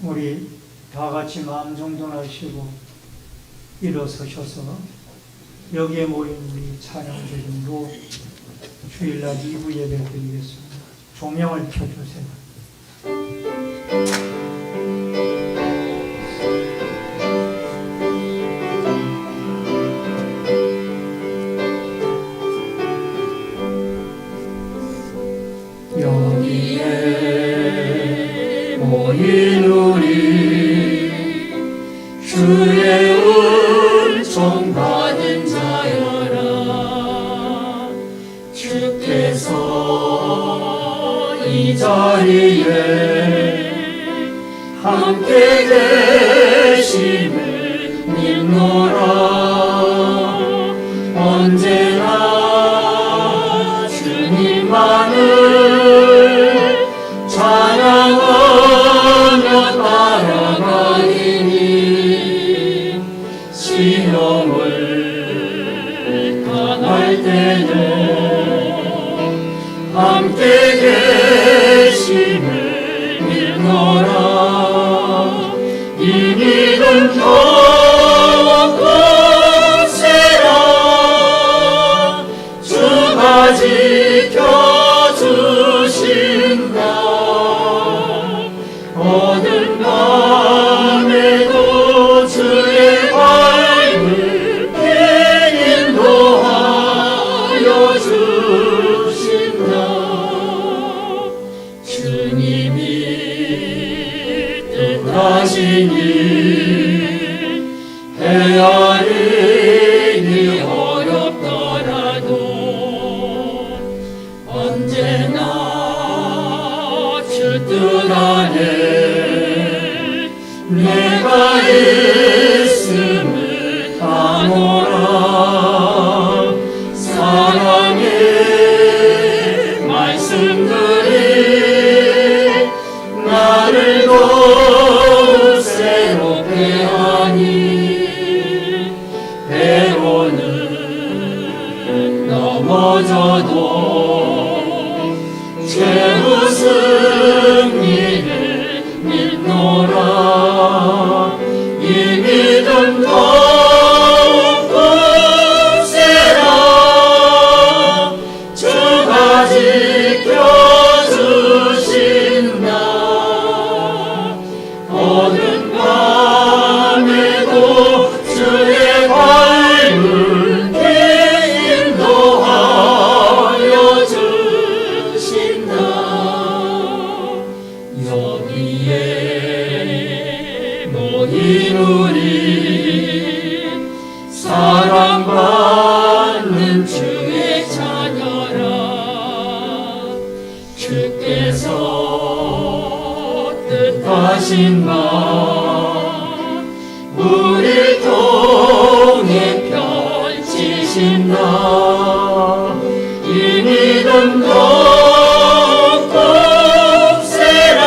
우리 다 같이 마음 정돈하시고 일어서셔서 여기에 모인 우리 찬양 드림으로 주일날 2부 예배 드리겠습니다. 조명을 켜주세요. 여기에 모인 우리 주의 은총 받은 자여라. 주께서 이 자리에 함께 계심을 믿노라. 언제나 주님만을 찬양하며 따라가리니 시험을 당할 때는 함께 계심을 믿노라. 이 믿음 더욱 굳세라. 주가 지켜주신다. 어두운 밤에도 주의 밝음에 인도하여 주신다. 주님이 뜻하신 일 헤아리기 어렵더라도 언제나 주 뜻 안에 내가 있음을 아노라. 사랑의 말씀들이 나를 더욱 새롭게 하니 때로는 넘어져도 최후 승리를 믿노라. 이 믿음 더욱 굳세라. 주가 지켜주신다. 어두운 밤에도 주의 밝음에 인도하여 주신다. 여기에 모인 우리 사랑받는 주의 자녀라. 주께서 뜻하신 바 우릴 통해 펼치신다. 이 믿음 더욱 굳세라.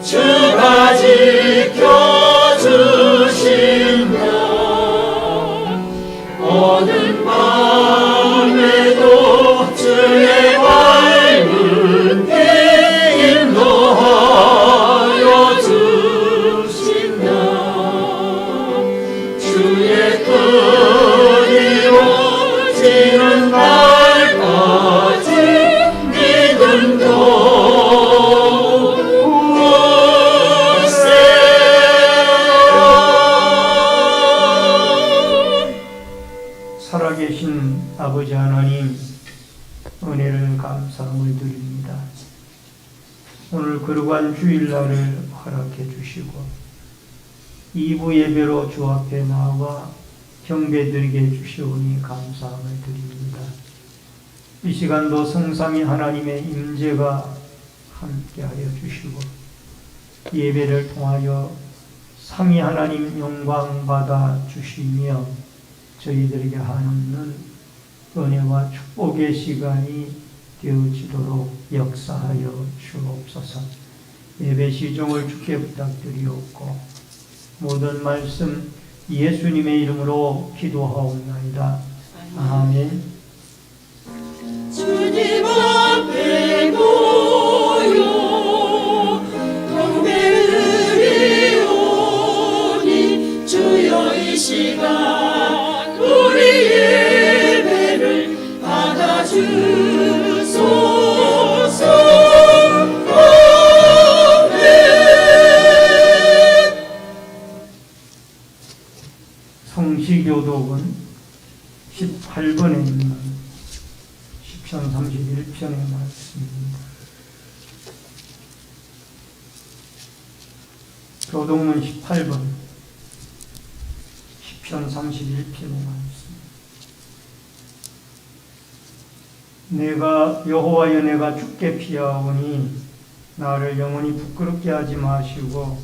주가 지켜주신다. 어두운 밤에도 주의 밝음에 인도하여 주신다. 주의 뜻이 이루어지는 날까지 믿음 더욱 굳세라. 살아계신 아버지 하나님, 은혜를 감사함을 드립니다. 오늘 거룩한 주일날을 허락해 주시고 2부 예배로 주 앞에 나와 경배드리게 해주시오니 감사함을 드립니다. 이 시간도 성삼위 하나님의 임재가 함께하여 주시고 예배를 통하여 삼위 하나님 영광 받아 주시며 저희들에게 하는 은혜와 축복의 시간이 되어지도록 역사하여 주옵소서. 예배 시종을 주께 부탁드리옵고 모든 말씀 예수님의 이름으로 기도하옵나이다. 아멘. 주님 앞에 모여 임시교독은 18번에 있는 시편 31편의 말씀입니다. 교독문 18번 시편 31편의 말씀. 내가 여호와여 내가 주께 피하오니 나를 영원히 부끄럽게 하지 마시고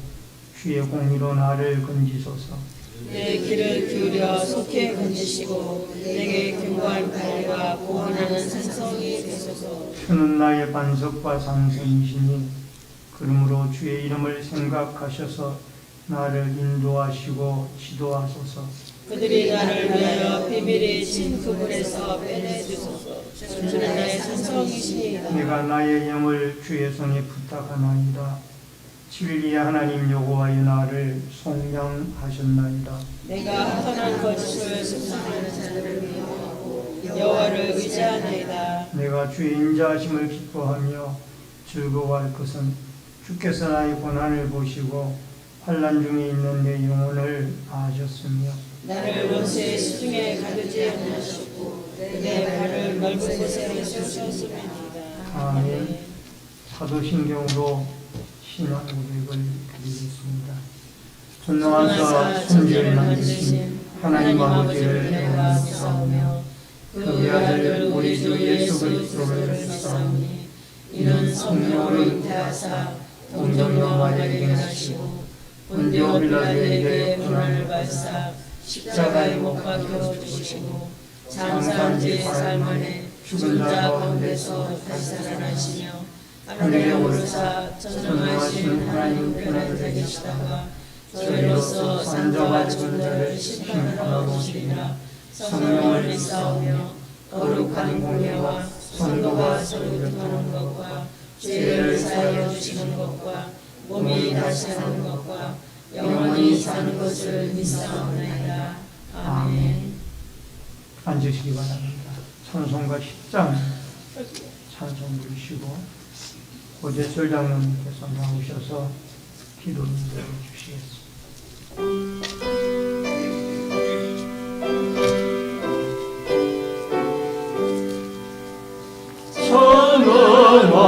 주의 공의로 나를 건지소서. 내 귀를 기울여 속히 건지시고 내게 견고한 발과 보호하는 산성이 되소서. 주는 나의 반석과 산성이시니 그러므로 주의 이름을 생각하셔서 나를 인도하시고 지도하소서. 그들이 나를 위하여 비밀이 진 그물에서 빼내주소서. 주는 나의 산성이시니이다. 내가 나의 영을 주의 손에 부탁하나이다. 진리의 하나님 여호와여 나를 속량하셨나이다. 내가 선한 거짓을 습상하는 자들을 미워하고 여호와를 의지하나이다. 내가 주의 인자하심을 기뻐하며 즐거워할 것은 주께서 나의 고난을 보시고 환난 중에 있는 내 영혼을 아셨으며 나를 원수의 시중에 가두지 않으셨고 내 발을 넓은 곳에 세우셨음이니이다. 아멘. 사도신경으로 신앙 고백을 드리겠습니다. 전능하사 천지를 만드신 하나님 아버지를 내가 믿사오며 그 아들 우리 주 예수 그리스도를 믿사오니 이는 성령으로 잉태하사 동정녀 마리아에게 나시고 본디오 빌라도에게 고난을 받으사 십자가에 못 박혀 죽으시고 장사한 지 4일 만에 죽은 자 가운데서 다시 살아나시며 하늘에 오르사 전능하신 하나님 편에 계시다가 저희로서 산자와 죽은 자를 심판하러 오시리라. 성령을 믿사오며 거룩한 공예와 성도가 서로 교통하는 것과 죄를 사하여 주시는 것과 몸이 다시 사는 것과 영원히 사는 것을 믿사옵나이다. 아멘. 앉으시기 바랍니다. 찬송가 10장 찬송 부르시고 고재철 장로님께서 나오셔서 기도를 드려주시겠습니다. 전능왕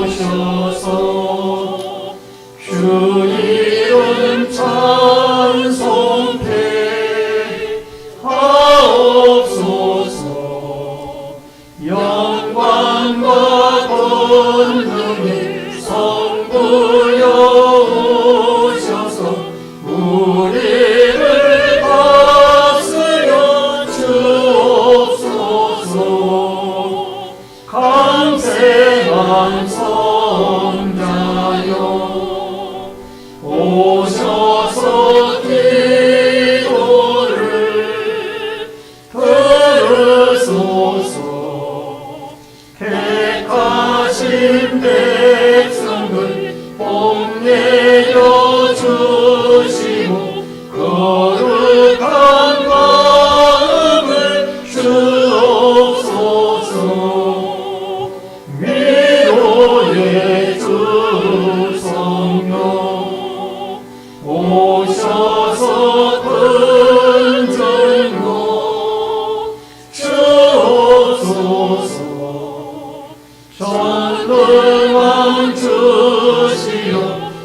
오셔서 주 이름 찬송해 하옵소서. 영광과 권능이 성부여 오셔서 우리를 다스려 주옵소서. 강세한 성자여 오셔서 기도를 들으소서. 택하신 백성을 복내려 주시고 거룩한 마음을 주옵소서. 위로의 주 성령 오셔서 근증로 주옵소서. 전능한 주시여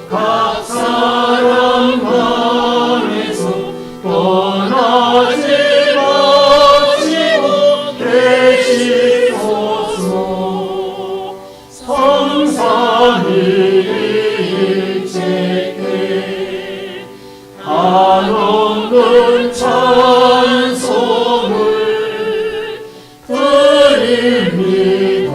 각 사람 안에서 떠나지 마시고 계시소서. 성삼위일체께 한없는 찬송을 드립니다.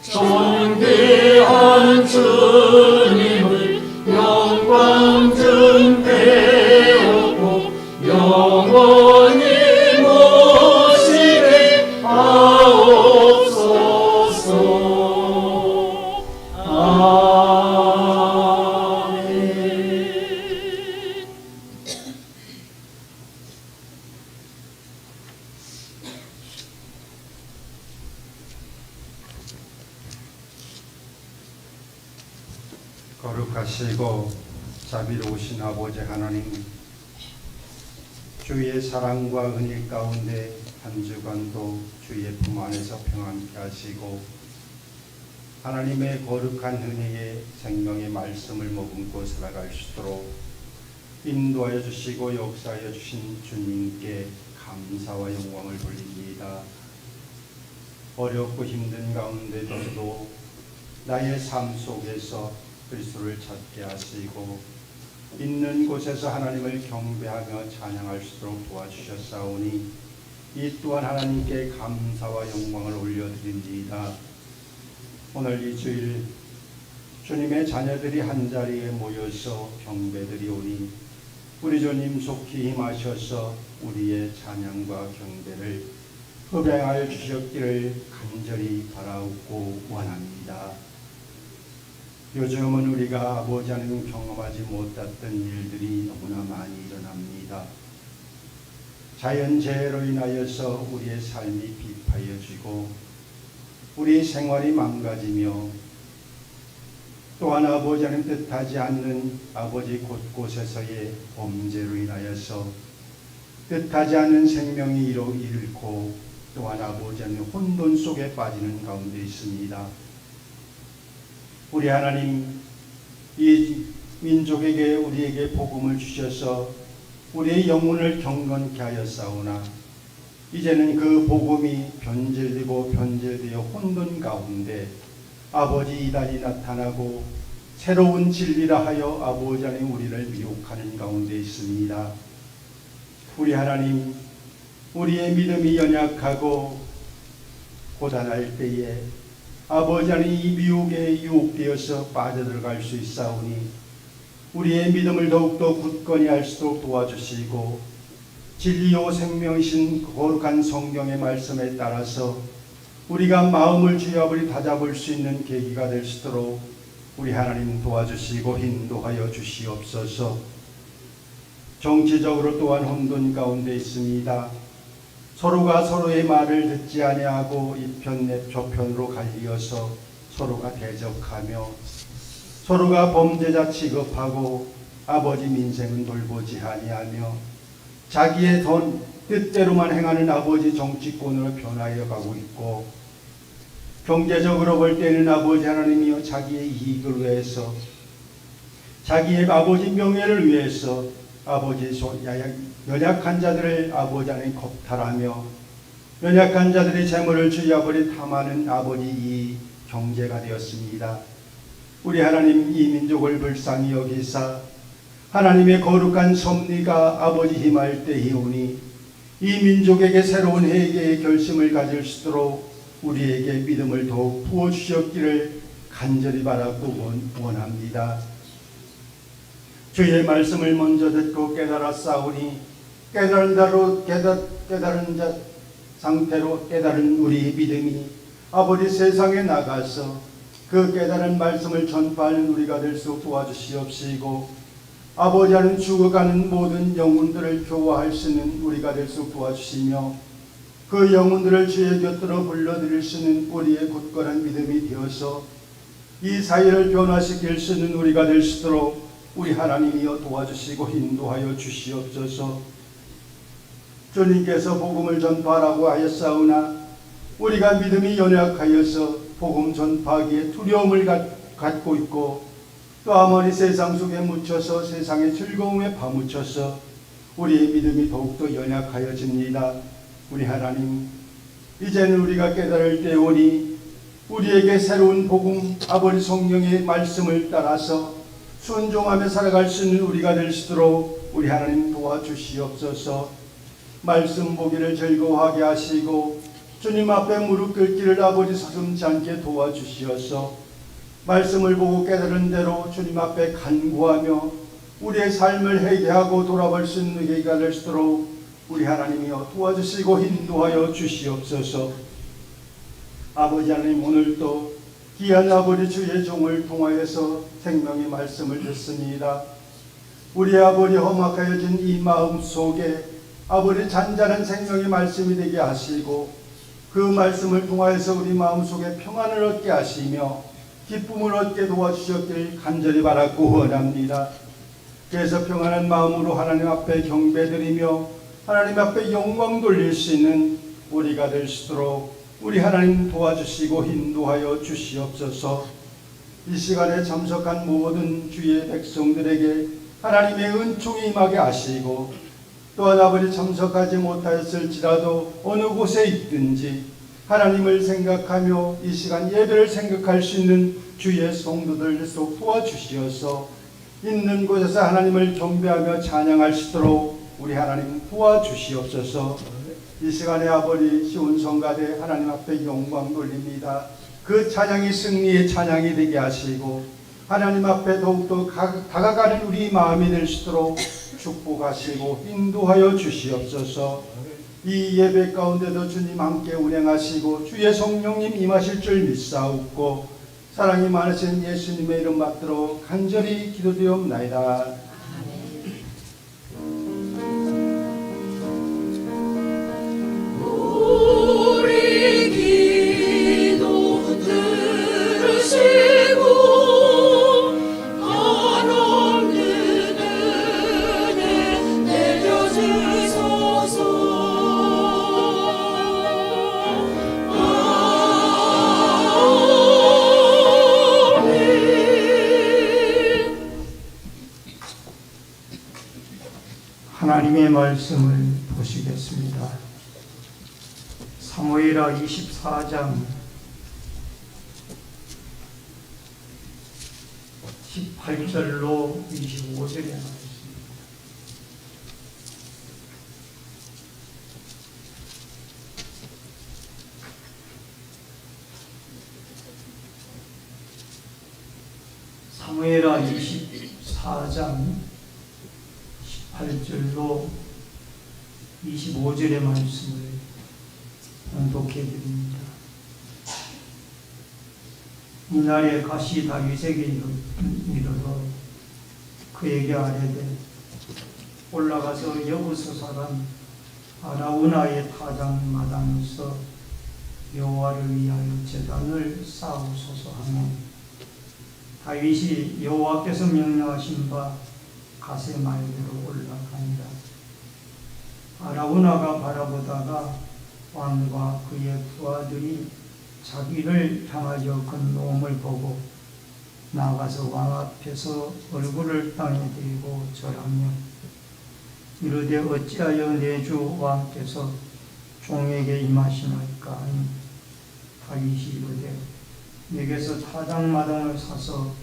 존귀한 주님을 영광 증대하고 영원히 모시게 하옵소서. 아멘. 거룩하시고 자비로우신 아버지 하나님, 주의 사랑과 은혜 가운데 한 주간도 주의 품 안에서 평안케 하시고 하나님의 거룩한 은혜의 생명의 말씀을 머금고 살아갈 수 있도록 인도하여 주시고 역사하여 주신 주님께 감사와 영광을 돌립니다. 어렵고 힘든 가운데도 나의 삶 속에서 그리스도를 찾게 하시고 있는 곳에서 하나님을 경배하며 찬양할 수 있도록 도와주셨사오니 이 또한 하나님께 감사와 영광을 올려드립니다. 오늘 이 주일 주님의 자녀들이 한자리에 모여서 경배드리오니 우리 주님 속히 임하셔서 우리의 찬양과 경배를 흡양하여 주셨기를 간절히 바라옵고 원합니다. 요즘은 우리가 아버지 하나님 경험하지 못했던 일들이 너무나 많이 일어납니다. 자연재해로 인하여서 우리의 삶이 비파여지고 우리의 생활이 망가지며 또한 아버지 하나님 뜻하지 않는 아버지 곳곳에서의 범죄로 인하여서 뜻하지 않는 생명이 잃고 또한 아버지 하나님 혼돈 속에 빠지는 가운데 있습니다. 우리 하나님 이 민족에게 우리에게 복음을 주셔서 우리의 영혼을 경건케 하였사오나 이제는 그 복음이 변질되어 혼돈 가운데 아버지 이단이 나타나고 새로운 진리라 하여 아버지 하나님 우리를 미혹하는 가운데 있습니다. 우리 하나님 우리의 믿음이 연약하고 고단할 때에 아버지 하나님 이 미혹에 유혹되어서 빠져들어갈 수 있사오니 우리의 믿음을 더욱더 굳건히 할 수 있도록 도와주시고 진리요 생명이신 거룩한 성경의 말씀에 따라서 우리가 마음을 주여 아버지 다잡을 수 있는 계기가 될 수 있도록 우리 하나님 도와주시고 인도하여 주시옵소서. 정치적으로 또한 혼돈 가운데 있습니다. 서로가 서로의 말을 듣지 아니하고 이편 저편으로 갈리어서 서로가 대적하며 서로가 범죄자 취급하고 아버지 민생은 돌보지 아니하며 자기의 뜻대로만 행하는 아버지 정치권으로 변하여 가고 있고 경제적으로 볼 때는 아버지 하나님이여 자기의 이익을 위해서 자기의 아버지 명예를 위해서 아버지 연약한 자들을 아버지 하나님 겁탈하며 연약한 자들의 재물을 주여 아버지 탐하는 아버지 이 경제가 되었습니다. 우리 하나님 이 민족을 불쌍히 여기사 하나님의 거룩한 섭리가 아버지 힘할 때이오니 이 민족에게 새로운 회개의 결심을 가질 수 있도록 우리에게 믿음을 더욱 부어주셨기를 간절히 바라고 원합니다. 주의 말씀을 먼저 듣고 깨달았사오니 깨달은 자 상태로 깨달은 우리 믿음이 아버지 세상에 나가서 그 깨달은 말씀을 전파하는 우리가 될 수 도와주시옵시고 아버지 하나님 죽어가는 모든 영혼들을 교화할 수 있는 우리가 될 수 도와주시며 그 영혼들을 주의 곁으로 불러들일 수 있는 우리의 굳건한 믿음이 되어서 이 사회를 변화시킬 수 있는 우리가 될 수 있도록 우리 하나님이여 도와주시고 인도하여 주시옵소서. 주님께서 복음을 전파하라고 하였사오나 우리가 믿음이 연약하여서 복음 전파하기에 두려움을 갖고 있고 또 아무리 세상 속에 묻혀서 세상의 즐거움에 파묻혀서 우리의 믿음이 더욱더 연약하여집니다. 우리 하나님 이제는 우리가 깨달을 때오니 우리에게 새로운 복음 아버지 성령의 말씀을 따라서 순종하며 살아갈 수 있는 우리가 될 수 있도록 우리 하나님 도와주시옵소서. 말씀 보기를 즐거워하게 하시고 주님 앞에 무릎 꿇기를 아버지 서슴지 않게 도와주시어서 말씀을 보고 깨달은 대로 주님 앞에 간구하며 우리의 삶을 회개하고 돌아볼 수 있는 계기가 될 수 있도록 우리 하나님이여 도와주시고 인도하여 주시옵소서. 아버지 하나님 오늘도 귀한 아버지 주의 종을 통하여서 생명의 말씀을 듣습니다. 우리 아버지 험악하여진 이 마음 속에 아버지 잔잔한 생명의 말씀이 되게 하시고 그 말씀을 통하여서 우리 마음 속에 평안을 얻게 하시며 기쁨을 얻게 도와주셨기를 간절히 바라고 원합니다. 그래서 평안한 마음으로 하나님 앞에 경배드리며 하나님 앞에 영광 돌릴 수 있는 우리가 될 수 있도록 우리 하나님 도와주시고 인도하여 주시옵소서. 이 시간에 참석한 모든 주의 백성들에게 하나님의 은총이 임하게 하시고, 또한 아버지 참석하지 못하였을지라도 어느 곳에 있든지 하나님을 생각하며 이 시간 예배를 생각할 수 있는 주의 성도들 속 도와주시어서 있는 곳에서 하나님을 경배하며 찬양할 수 있도록 우리 하나님 도와주시옵소서. 이 시간에 아버지 시온 성가대 하나님 앞에 영광 돌립니다. 그 찬양이 승리의 찬양이 되게 하시고 하나님 앞에 더욱더 다가가는 우리 마음이 될 수 있도록 축복하시고 인도하여 주시옵소서. 이 예배 가운데도 주님 함께 운행하시고 주의 성령님 임하실 줄 믿사옵고 사랑이 많으신 예수님의 이름 받들어 간절히 기도드리옵나이다. 우리 기도 들으시고 한없는 은혜 내려주소서. 하나님의 말씀을 보시겠습니다. 사무엘하 24장 18절로 25절에 나왔습니다. 사무엘하 24장 18절로 25절의 말씀을 봉독해 드립니다. 이날에 가시 다윗에게 이르러 그에게 아뢰되 올라가서 여부스 사람 아라우나의 타작 마당에서 여호와를 위하여 제단을 쌓으소서 하며 다윗이 여호와께서 명령하신 바 가세 말대로 올라간다. 아라우나가 바라보다가 왕과 그의 부하들이 자기를 향하여 건너옴을 보고 나가서 왕 앞에서 얼굴을 땅에 대고 절하며 이르되 어찌하여 내 주 왕께서 종에게 임하시나이까 하니 다윗이 이르되 내게서 타작마당을 사서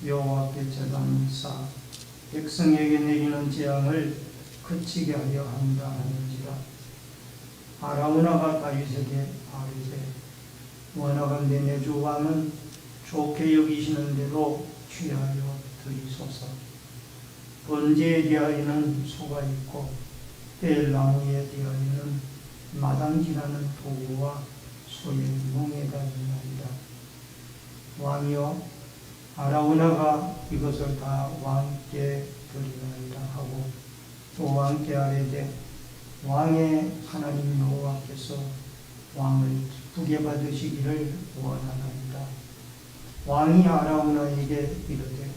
여호와께 제단을 쌓아 백성에게 내리는 재앙을 그치게 하려 한다 하는지라. 아라우나가 다윗에게 아뢰되 원하건대 내 주 왕은 좋게 여기시는 대로 취하여 드리소서. 번제에 대하여는 소가 있고 벨나무에 대하여는 마당질하는 도구와 소의 몽에가 있나이다. 왕이여 아라우나가 이것을 다 왕께 드리나이다 하고 또 왕께 아뢰되 왕의 하나님 여호와께서 왕을 기쁘게 받으시기를 원하나이다. 왕이 아라우나에게 이르되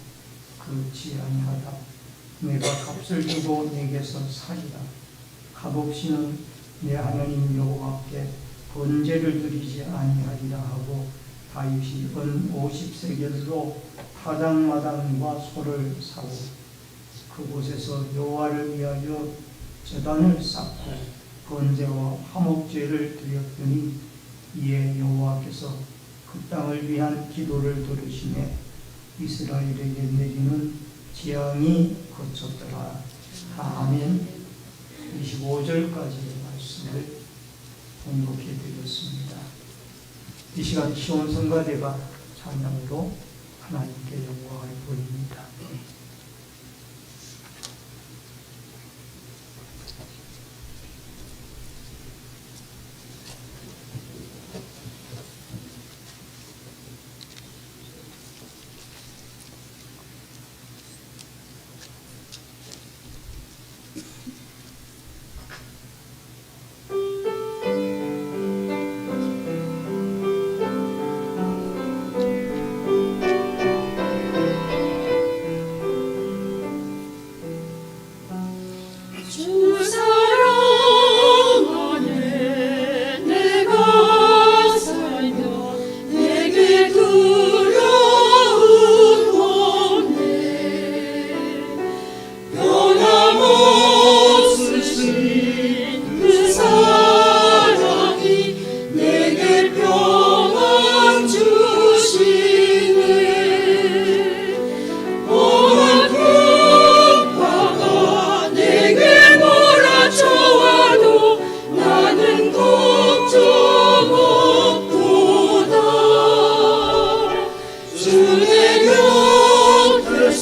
그렇지 아니하다. 내가 값을 주고 내게서 사리라. 값없이는 내 하나님 여호와께 번제를 드리지 아니하리라 하고 다윗이 은 50세겔로 타작마당과 소를 사고 그곳에서 여호와를 위하여 제단을 쌓고 번제와 화목제를 드렸더니 이에 여호와께서 그 땅을 위한 기도를 들으시매 이스라엘에게 내리는 재앙이 그쳤더라. 아멘. 25절까지의 말씀을 봉독해 드렸습니다. 이 시간 시온 성가대가 찬양으로 하나님께 영광을 돌립니다.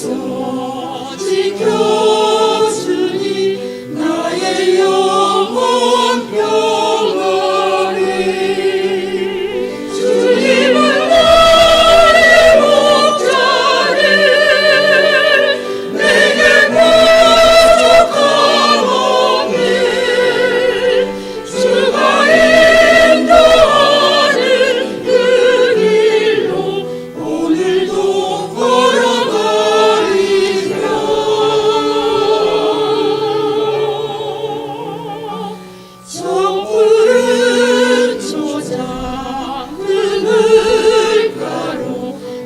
땅에서 지켜주니 나의 영혼 평안해. 주님은 나의 목자니 내게 부족함 없네. 주가 인도하는 그 길로 오늘도 걸어가리라. 저 푸른 초장 그 물가로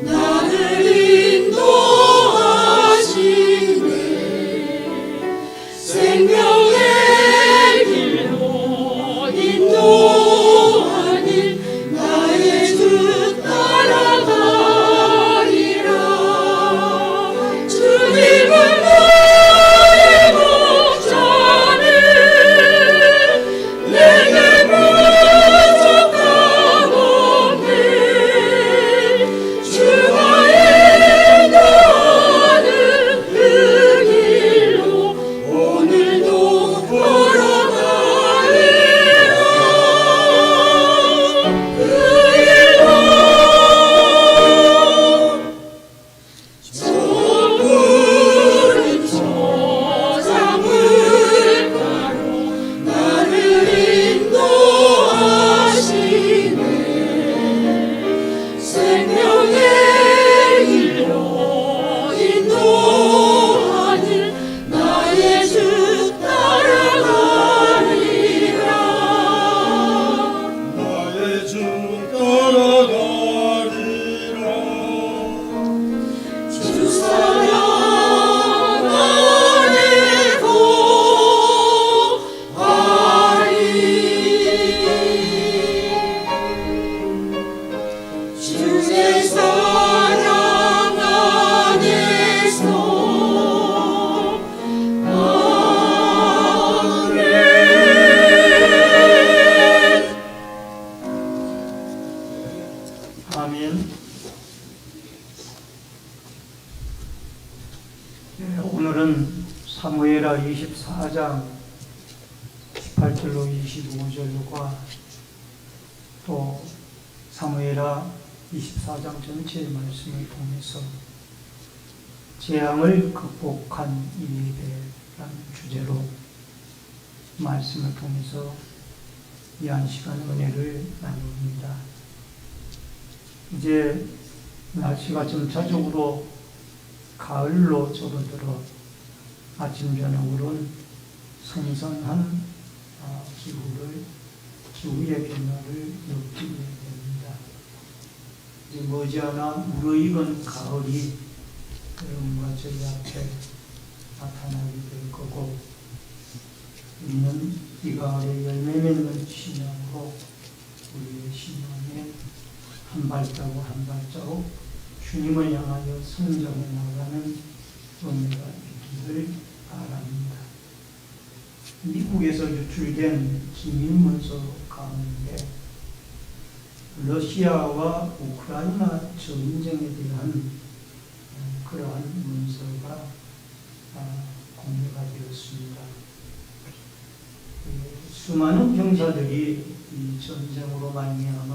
나를 인도하시네. 생명의 길로 인도하니 나의 주 따라가리라. 주님은 나의 목자니 내게 부족함 없네. 주가 인도하는 그 길로 오늘도 걸어가리라. 그 일로 저 푸른 초장 물가로 나를 인도하시네. 생명의 길로 인도하니 나의 주 따라가리라. 나의 주 따라가리라. 주 사랑 안에 거하리. 주의 사랑 안에서 아멘. 아멘. 네, 오늘은 사무엘하 24장 18절로 25절과 또 사무엘하 24장 전체의 말씀을 통해서 재앙을 극복한 이에대한 주제로 말씀을 통해서 이 한 시간 은혜를 나눕니다. 이제 날씨가 점차적으로 가을로 접어들어 아침 저녁으로는 선선한 기후의 변화를 느끼게 됩니다. 이제 머지않아 무르익은 가을이 여러분과 저희 앞에 나타나게 될 거고, 우리는 이 가을에 열매 맺는 신앙으로 우리의 신앙에 한 발자국 한 발자국 주님을 향하여 성장해 나가는 은혜가 있기를 바랍니다. 미국에서 유출된 기밀문서 가운데 러시아와 우크라이나 전쟁에 대한 그러한 문서가 공개가 되었습니다. 수많은 병사들이 이 전쟁으로 말미암아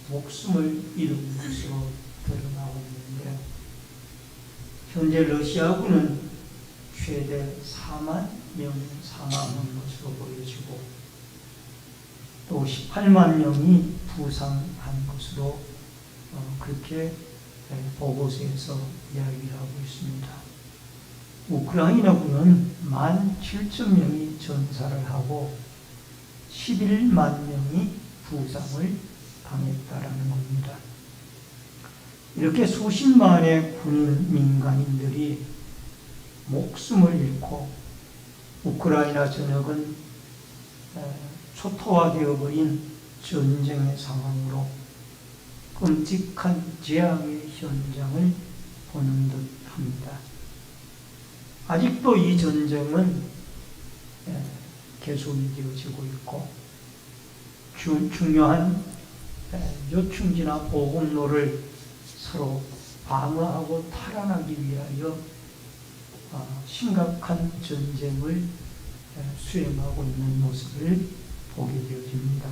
목숨을 잃은 것으로 드러나고 있는데, 현재 러시아군은 최대 4만 명이 사망한 것으로 보여지고 또 18만 명이 부상한 것으로 그렇게 보고서에서 이야기를 하고 있습니다. 우크라이나군은 17,000명이 전사를 하고 11만 명이 부상을 당했다라는 겁니다. 이렇게 수십만의 군인 민간인들이 목숨을 잃고 우크라이나 전역은 초토화되어 버린 전쟁의 상황으로 끔찍한 재앙의 현장을 보는 듯합니다. 아직도 이 전쟁은 계속이 되어지고 있고 중요한 요충지나 보급로를 서로 방어하고 탈환하기 위하여 심각한 전쟁을 수행하고 있는 모습을 보게 되어집니다.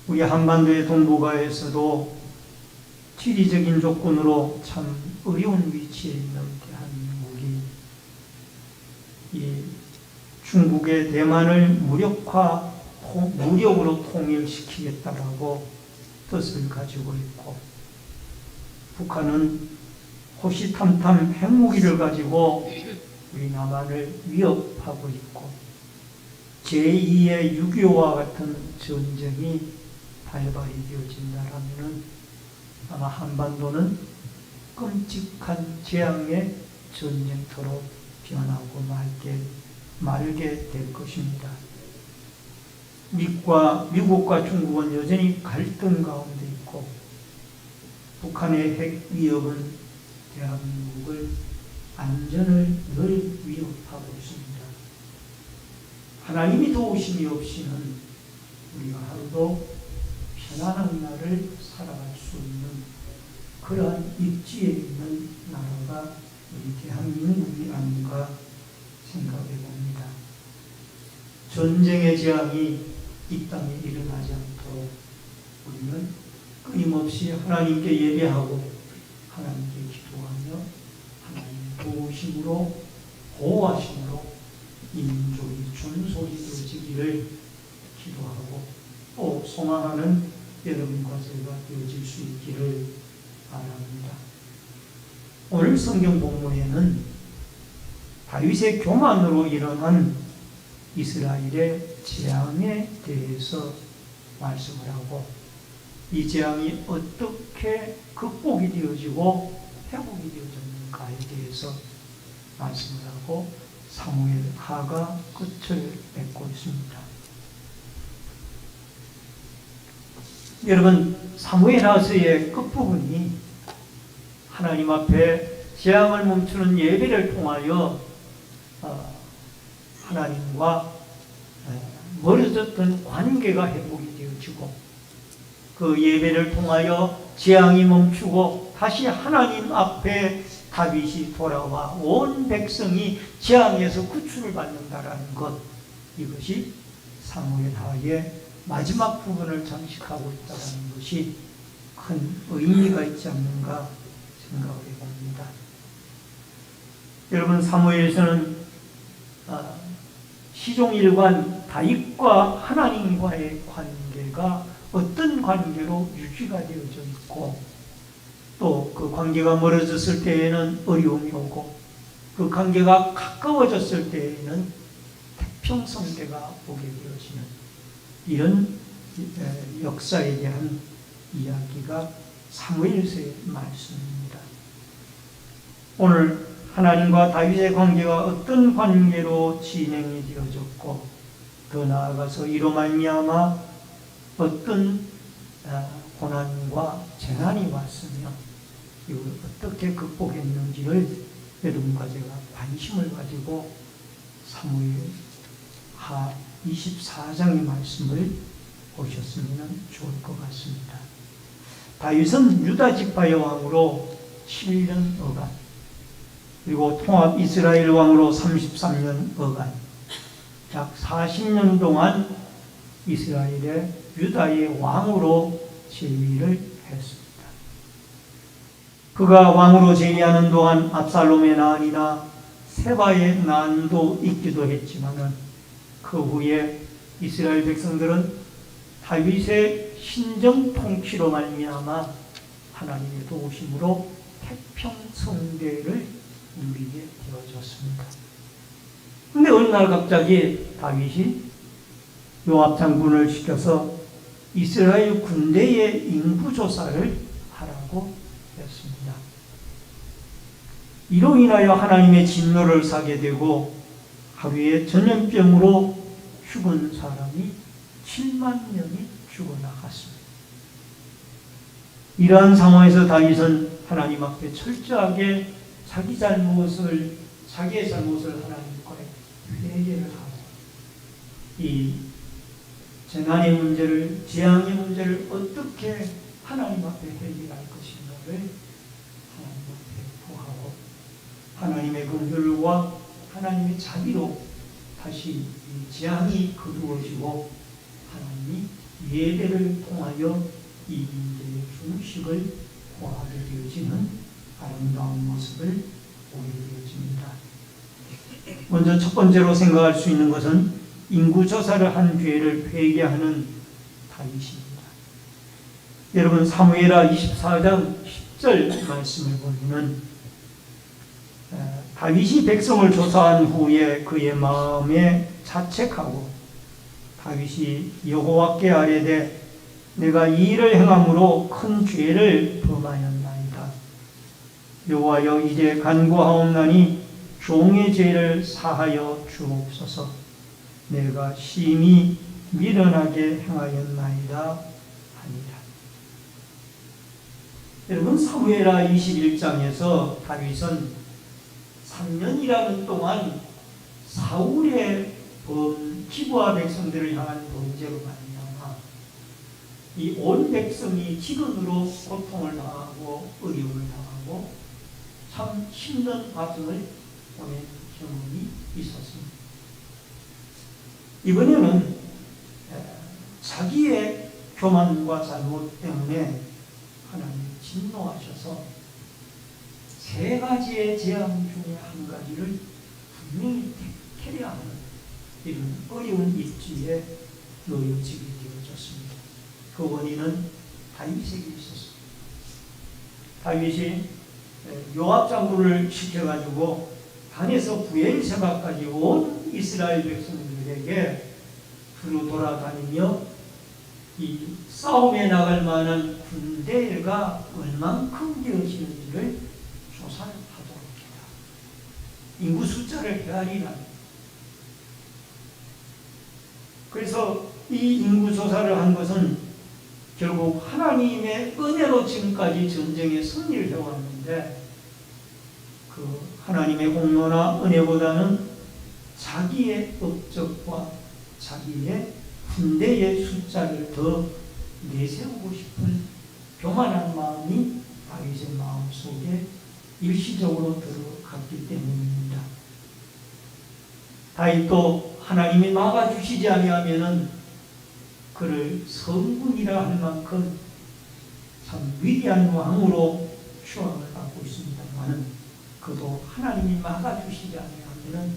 우리 한반도의 동북아에서도 지리적인 조건으로 참 어려운 위치에 있는 대한민국이 이 중국의 대만을 무력으로 통일시키겠다라고 뜻을 가지고 있고, 북한은 호시탐탐 핵무기를 가지고 우리 남한을 위협하고 있고, 제2의 6.25와 같은 전쟁이 발발이 되어진다라면 아마 한반도는 끔찍한 재앙의 전쟁터로 변하고 말게 될 것입니다. 미국과 중국은 여전히 갈등 가운데 있고, 북한의 핵 위협은 대한민국을 안전을 늘 위협하고 있습니다. 하나님이 도우심이 없이는 우리가 하루도 편안한 날을 살아갈 수 없는 그러한 입지에 있는 나라가 우리 대한민국이 아닌가 생각해 봅니다. 전쟁의 재앙이 이 땅에 일어나지 않도록 우리는 끊임없이 하나님께 예배하고 하나님께 기도하며 하나님의 도우심으로 보호하심으로 이 민족이 존속이 되어지기를 기도하고 또 소망하는 여러분과 제가 되어질 수 있기를 바랍니다. 오늘 성경 본문에는 다윗의 교만으로 일어난 이스라엘의 재앙에 대해서 말씀을 하고, 이 재앙이 어떻게 극복이 되어지고 회복이 되어졌는가에 대해서 말씀을 하고 사무엘 하가 끝을 맺고 있습니다. 여러분, 사무엘 하서의 끝부분이 하나님 앞에 재앙을 멈추는 예배를 통하여 하나님과 멀어졌던 관계가 회복이 되어지고, 그 예배를 통하여 재앙이 멈추고 다시 하나님 앞에 다윗이 돌아와 온 백성이 재앙에서 구출을 받는다라는 것, 이것이 사무엘 하의 마지막 부분을 장식하고 있다는 것이 큰 의미가 있지 않는가 생각을 해봅니다. 여러분, 사무엘에서는 시종일관 다윗과 하나님과의 관계가 어떤 관계로 유지가 되어져 있고, 또 그 관계가 멀어졌을 때에는 어려움이 오고, 그 관계가 가까워졌을 때에는 태평성대가 오게 되어지는 이런 역사에 대한 이야기가 사무엘서의 말씀입니다. 오늘 하나님과 다윗의 관계가 어떤 관계로 진행이 되어졌고, 더 나아가서 이로 말미암아 어떤 고난과 재난이 왔으며 이걸 어떻게 극복했는지를 여러분과 제가 관심을 가지고 사무엘 하 24장의 말씀을 보셨으면 좋을 것 같습니다. 다윗은 유다 지파의 왕으로 7년 어간, 그리고 통합 이스라엘 왕으로 33년 어간, 약 40년 동안 이스라엘의 유다의 왕으로 재위를 했습니다. 그가 왕으로 재위하는 동안 압살롬의 난이나 세바의 난도 있기도 했지만은, 그 후에 이스라엘 백성들은 다윗의 신정 통치로 말미암아 하나님의 도우심으로 태평성대를 누리게 되어졌습니다. 근데 어느 날 갑자기 다윗이 요압 장군을 시켜서 이스라엘 군대의 인구조사를 하라고 했습니다. 이로 인하여 하나님의 진노를 사게 되고, 하루에 전염병으로 죽은 사람이 7만 명이 죽어나갔습니다. 이러한 상황에서 다윗은 하나님 앞에 철저하게 자기의 잘못을 하나님께 회개를 하고, 이 재난의 문제를, 재앙의 문제를 어떻게 하나님 앞에 해결할 것인가를 하나님의 긍휼과 하나님의 자비로 다시 이 재앙이 거두어지고 하나님이 예배를 통하여 이 민족의 중식을 구하게 되어지는 아름다운 모습을 보게 되어집니다. 먼저 첫 번째로 생각할 수 있는 것은 인구조사를 한 죄를 회개하는 다윗입니다. 여러분 사무엘하 24장 10절 말씀을 보면 다윗이 백성을 조사한 후에 그의 마음에 자책하고 다윗이 여호와께 아뢰되 내가 이 일을 행함으로 큰 죄를 범하였나이다. 여호와여 이제 간구하옵나니 종의 죄를 사하여 주옵소서. 내가 심히 미련하게 행하였나이다 하니라. 여러분 사무엘하 21장에서 다윗은 3년이라는 동안 사울의 기브아 백성들을 향한 범죄로 말미암아 이 온 백성이 기근으로 고통을 당하고 어려움을 당하고 참 힘든 과정을 보낸 경험이 있었습니다. 이번에는 자기의 교만과 잘못 때문에 하나님이 진노하셔서 세 가지의 재앙 중에 한 가지를 분명히 택해야 하는 이런 어려운 입지에 놓여지게 되어졌습니다. 그 원인은 다윗에게 있었습니다. 다윗이 요압 장군을 시켜가지고 단에서 부엘세바까지 온 이스라엘 백성들에게 두루 돌아다니며 이 싸움에 나갈 만한 군대가 얼만큼 되어지는지를 조사를 하도록 해라. 인구 숫자를 헤아리라. 그래서 이 인구 조사를 한 것은 결국 하나님의 은혜로 지금까지 전쟁에 승리를 해왔는데 그 하나님의 공로나 은혜보다는 자기의 업적과 자기의 군대의 숫자를 더 내세우고 싶은 교만한 마음이 다윗의 마음속에 일시적으로 들어갔기 때문입니다. 다윗도 하나님이 막아주시지 아니하면은 그를 성군이라 할 만큼 참 위대한 왕으로 추앙을 받고 있습니다만은 그도 하나님이 막아주시지 아니하면은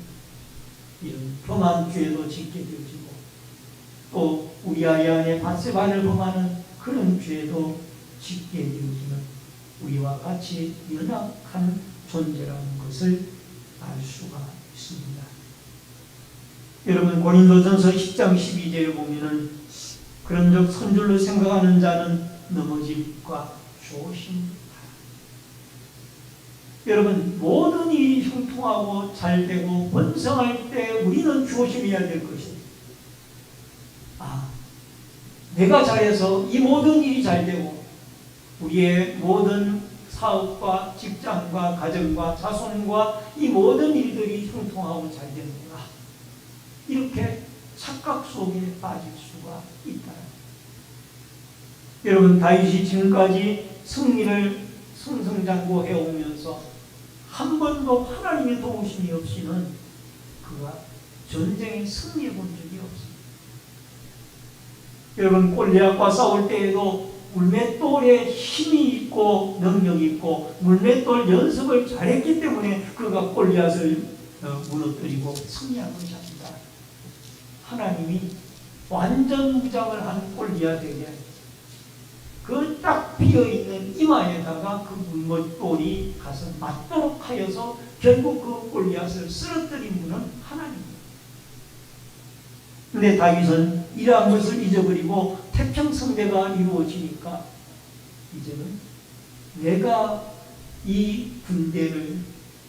이런 교만죄도 짓게 되어지고 또 우리아의 밧세바를 범하는 그런 죄도 짓게 되어지는 우리와 같이 연약한 존재라는 것을 알 수가 있습니다. 여러분 고린도전서 10장 12절에 보면은 그런즉 선줄로 생각하는 자는 넘어질까 조심하라. 여러분 모든 일이 형통하고 잘되고 번성할 때 우리는 조심해야 될 것입니다. 내가 잘해서 이 모든 일이 잘되고 우리의 모든 사업과 직장과 가정과 자손과 이 모든 일들이 형통하고 잘되는구나. 이렇게 착각 속에 빠질 수가 있다. 여러분 다윗이 지금까지 승리를 승승장구해 오면서 한 번도 하나님의 도우심이 없이는 그가 전쟁에 승리해 본 적이 없습니다. 여러분 골리앗과 싸울 때에도 물맷돌에 힘이 있고 능력이 있고 물맷돌 연습을 잘했기 때문에 그가 골리앗을 무너뜨리고 승리한 것입니다. 하나님이 완전 무장을 한 골리앗에게 그 딱 비어있는 이마에다가 그 물맷돌이 가서 맞도록 하여서 결국 그 골리앗을 쓰러뜨린 분은 하나님입니다. 근데 다윗은 이러한 것을 잊어버리고 태평성대가 이루어지니까 이제는 내가 이 군대를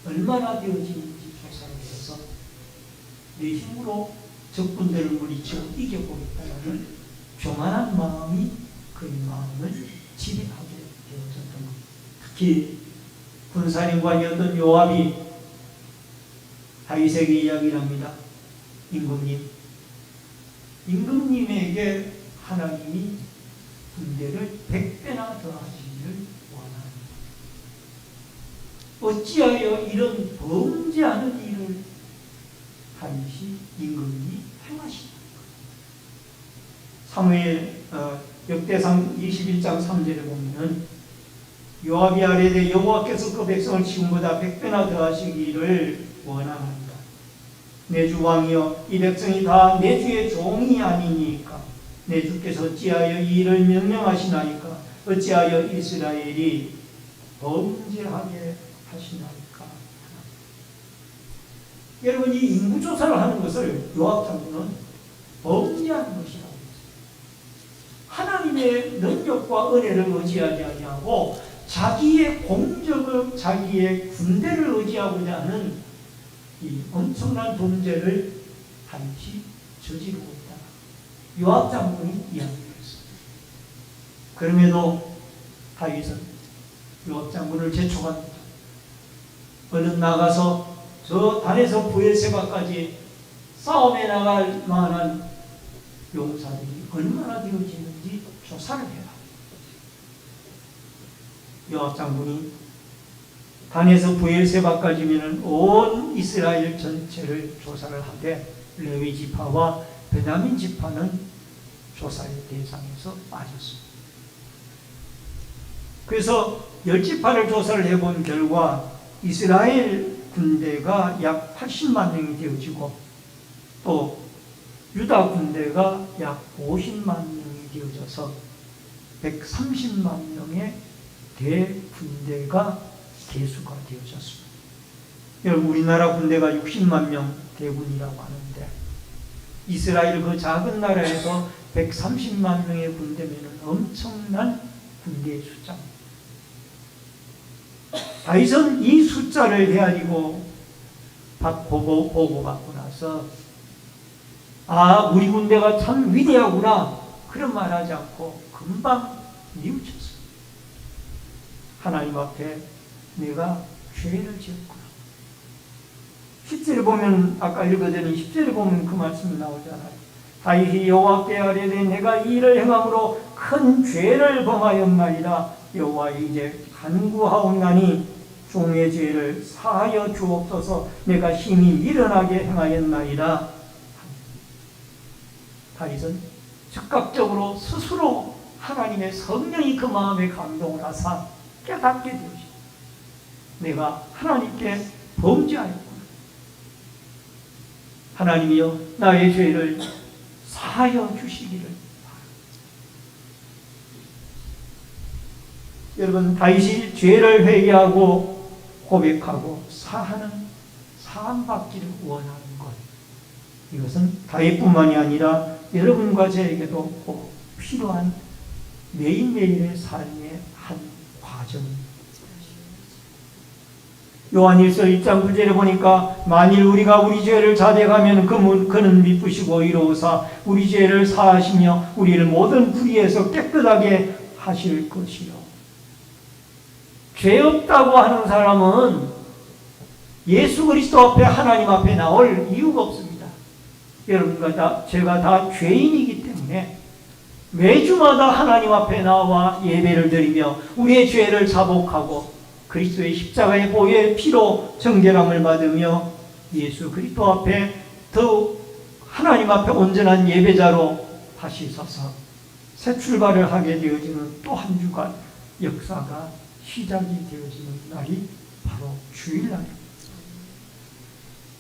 얼마나 되어지는지 조사를 해서 내 힘으로 적군들을 물리치고 이겨보겠다는 교만한 마음이 그의 마음을 지배하게 되어졌던 것. 특히 군사령관이었던 요압이 다윗에게 이야기를 합니다. 임금님에게 하나님이 군대를 100배나 더하시기를 원합니다. 어찌하여 이런 범죄하는 일을 다윗이 임금이 행하시나? 사무엘 역대상 21장 3절에 보면은 요압이 아뢰되 여호와께서 그 백성을 지금보다 100배나 더하시기를 원하나이다. 내 주 왕이여 이 백성이 다 내 주의 종이 아니니까 내 주께서 어찌하여 이 일을 명령하시나이까 어찌하여 이스라엘이 범죄하게 하시나이까. 여러분, 이 인구조사를 하는 것을 요압 장군은 범죄하는 것이라고 했어요. 하나님의 능력과 은혜를 의지하지 아니하고 자기의 공적을, 자기의 군대를 의지하고자 하는 이 엄청난 범죄를 다윗이 저지르고 있다. 요압 장군이 이야기했습니다. 그럼에도 다윗은 요압 장군을 재촉합니다. 얼른 나가서 저 단에서 부엘세바까지 싸움에 나갈 만한 용사들이 얼마나 되어지는지 조사를 해라. 요압 장군이 단에서 부엘세바까지면 온 이스라엘 전체를 조사를 하되 레위 지파와 베냐민 지파는 조사의 대상에서 빠졌습니다. 그래서 10지파를 조사를 해본 결과 이스라엘 군대가 약 80만 명이 되어지고 또 유다 군대가 약 50만 명이 되어져서 130만 명의 대군대가 개수가 되어졌습니다. 여러분, 우리나라 군대가 60만 명 대군이라고 하는데 이스라엘 그 작은 나라에서 130만 명의 군대면 엄청난 군대의 숫자입니다. 다윗은 이 숫자를 헤아리고 보고받고 나서 우리 군대가 참 위대하구나 그런 말 하지 않고 금방 뉘우쳤어요. 하나님 앞에 내가 죄를 지었구나. 10절에 보면 아까 읽어드린 10절에 보면 그 말씀이 나오잖아요. 다윗이 여호와께 아뢰되 내가 이 일을 행함으로 큰 죄를 범하였나이다. 여호와 이제 간구하옵나니 종의 죄를 사하여 주옵소서. 내가 심히 미련하게 행하였나이다. 다윗은 즉각적으로 스스로 하나님의 성령이 그 마음에 감동을 하사 깨닫게 되었습니다. 내가 하나님께 범죄하였구나. 하나님이여 나의 죄를 사하여 주시기를 바랍니다. 여러분, 다윗이 죄를 회개하고 고백하고 사함받기를 원하는 것, 이것은 다윗뿐만이 아니라 여러분과 저에게도 꼭 필요한 매일매일의 삶의 한 과정입니다. 요한일서 1장 9절에 보니까 만일 우리가 우리 죄를 자백하면 그는 미쁘시고 이로우사 우리 죄를 사하시며 우리를 모든 불의에서 깨끗하게 하실 것이요. 죄 없다고 하는 사람은 예수 그리스도 앞에 하나님 앞에 나올 이유가 없습니다. 여러분과 제가 다 죄인이기 때문에 매주마다 하나님 앞에 나와 예배를 드리며 우리의 죄를 자복하고 그리스도의 십자가의 보혈의 피로 정결함을 받으며 예수 그리스도 앞에 더욱 하나님 앞에 온전한 예배자로 다시 서서 새 출발을 하게 되어지는 또 한 주간 역사가 시작이 되어지는 날이 바로 주일날입니다.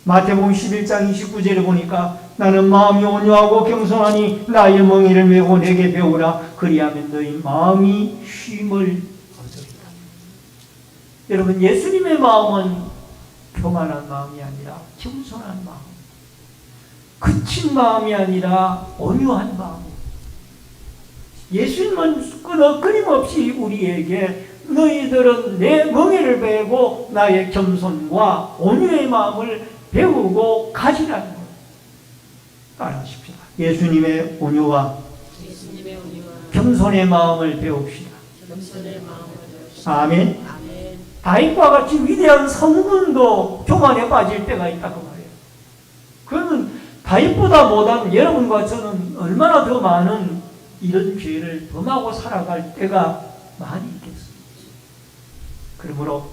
마태복음 11장 29절에 보니까 나는 마음이 온유하고 겸손하니 나의 멍에를 메고 내게 배우라 그리하면 너희 마음이 쉼을 얻으리라. 여러분, 예수님의 마음은 교만한 마음이 아니라 겸손한 마음, 그친 마음이 아니라 온유한 마음. 예수님은 끊임없이 우리에게 너희들은 내 멍에를 베고 나의 겸손과 온유의 마음을 배우고 가지라는 것. 따라하십시다. 예수님의 온유와 겸손의 마음을 배웁시다. 아멘. 다윗과 같이 위대한 성군도 교만에 빠질 때가 있다고 말해요. 그러면 다윗보다 못한 여러분과 저는 얼마나 더 많은 이런 죄를 범하고 살아갈 때가 많이 있겠습니다. 그러므로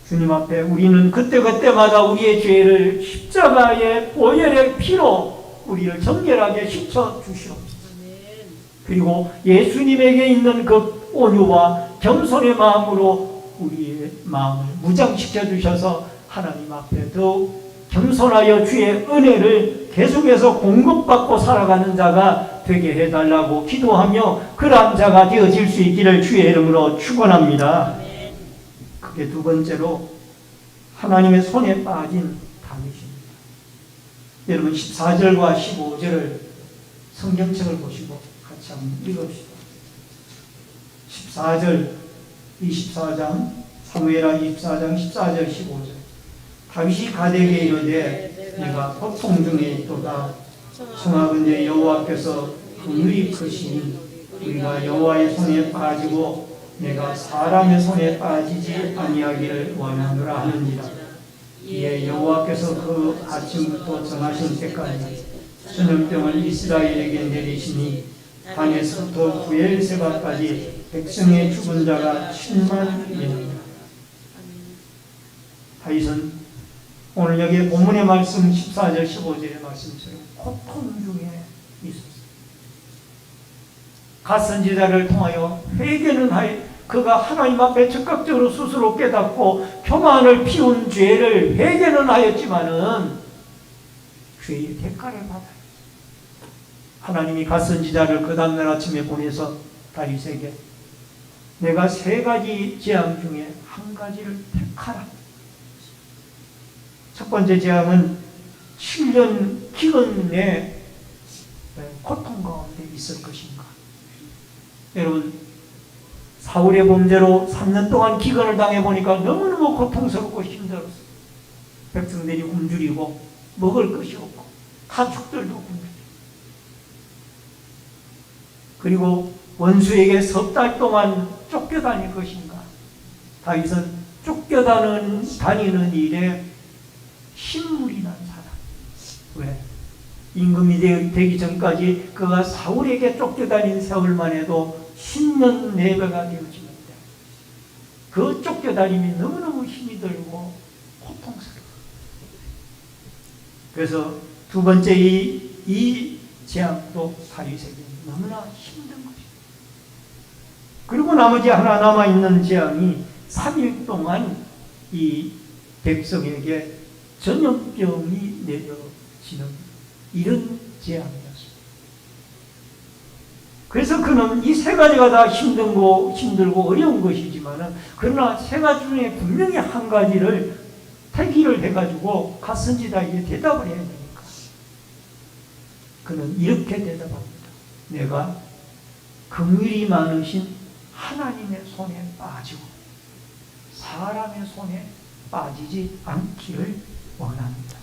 주님 앞에 우리는 그때그때마다 우리의 죄를 십자가의 보혈의 피로 우리를 정결하게 씻어 주시옵소서. 그리고 예수님에게 있는 그 온유와 겸손의 마음으로 우리의 마음을 무장시켜 주셔서 하나님 앞에 더욱 겸손하여 주의 은혜를 계속해서 공급받고 살아가는 자가 되게 해달라고 기도하며 그러한 자가 되어질 수 있기를 주의 이름으로 축원합니다. 그게 두 번째로 하나님의 손에 빠진 다윗입니다. 여러분 14절과 15절을 성경책을 보시고 같이 한번 읽읍시다. 14절, 24장, 사무엘하 24장 14절 15절. 다윗이 가데게 이르되 내가 고통 중에 있도다. 청하건대 여호와께서 긍휼이 크시니 우리가 여호와의 손에 빠지고 내가 사람의 손에 빠지지 아니하기를 원하노라 하느니라. 이에 여호와께서 그 아침부터 정하신 때까지 전염병을 이스라엘에게 내리시니 단에서부터 부엘세바까지 백성의 죽은 자가 7만이니라. 다윗은 오늘 여기 본문의 말씀 14절 15절의 말씀처럼 고통 중에 있었어요. 갓선지자를 통하여 회개는 하여 그가 하나님 앞에 적극적으로 스스로 깨닫고 교만을 피운 죄를 회개는 하였지만은 죄의 대가를 받아요. 하나님이 갓선지자를 그 다음날 아침에 보내서 다윗에게 내가 3가지 재앙 중에 한 가지를 택하라. 첫 번째 재앙은 7년 기근 내 고통 가운데 있을 것인가. 여러분 사울의 범죄로 3년 동안 기근을 당해보니까 너무너무 고통스럽고 힘들었어요. 백성들이 굶주리고 먹을 것이 없고 가축들도 굶주리고 그리고 원수에게 석 달 동안 쫓겨다닐 것인가. 다윗은 쫓겨다니는 일에 신물이 난 사람. 왜? 임금이 되기 전까지 그가 사울에게 쫓겨다닌 세월만 해도 10년 내배가 되어지는데 그 쫓겨다님이 너무너무 힘이 들고 고통스러워. 그래서 두 번째 이 재앙도 다윗에게 너무나 힘든 것입니다. 그리고 나머지 하나 남아있는 재앙이 3일 동안 이 백성에게 전염병이 내려지는 이런 재앙이었습니다. 그래서 그는 이 3가지가 다 힘들고 어려운 것이지만은 그러나 3가지 중에 분명히 한 가지를 택의를 해가지고 갓선지자에게 대답을 해야 되니까 그는 이렇게 대답합니다. 내가 긍휼이 많으신 하나님의 손에 빠지고 사람의 손에 빠지지 않기를 원합니다.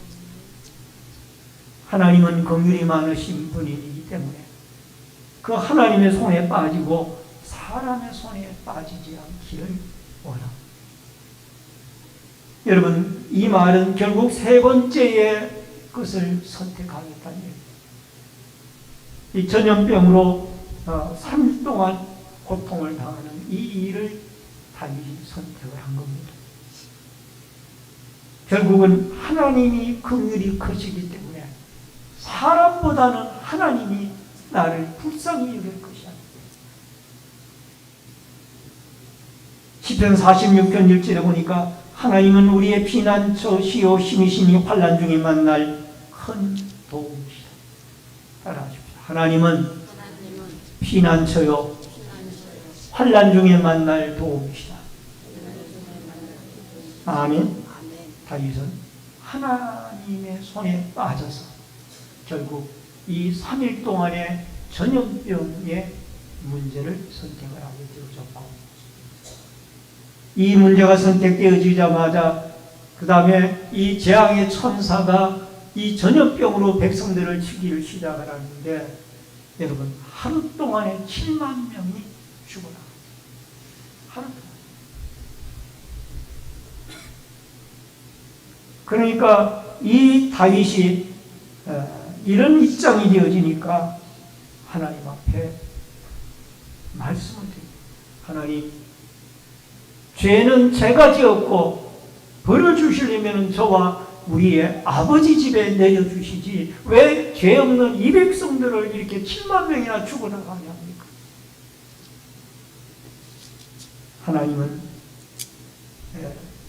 하나님은 긍휼이 많으신 분이기 때문에 그 하나님의 손에 빠지고 사람의 손에 빠지지 않기를 원합니다. 여러분 이 말은 결국 3번째의 것을 선택하겠다는 얘기입니다. 이 전염병으로 3일 동안 고통을 당하는 이 일을 다윗이 선택을 한 겁니다. 결국은 하나님이 긍휼이 크시기 때문에 사람보다는 하나님이 나를 불쌍히 여길 것이야. 시편 46편 1절에 보니까 하나님은 우리의 피난처시요 힘이시니 환난 중에 만날 큰 도움이시다. 따라하십시오. 하나님은 피난처요 환난 중에 만날 도움이시다. 아멘. 다윗은 하나님의 손에 빠져서 결국 이 3일 동안의 전염병의 문제를 선택을 하게 되어졌고 이 문제가 선택되어지자마자 그 다음에 이 재앙의 천사가 이 전염병으로 백성들을 치기를 시작을 하는데 여러분 하루 동안에 7만 명이 죽어나갑니다. 하루 동안. 그러니까 이 다윗이 이런 입장이 되어지니까 하나님 앞에 말씀을 드립니다. 하나님, 죄는 제가 지었고 벌을 주시려면 저와 우리의 아버지 집에 내려주시지 왜 죄 없는 이 백성들을 이렇게 7만 명이나 죽어나가게 합니까? 하나님은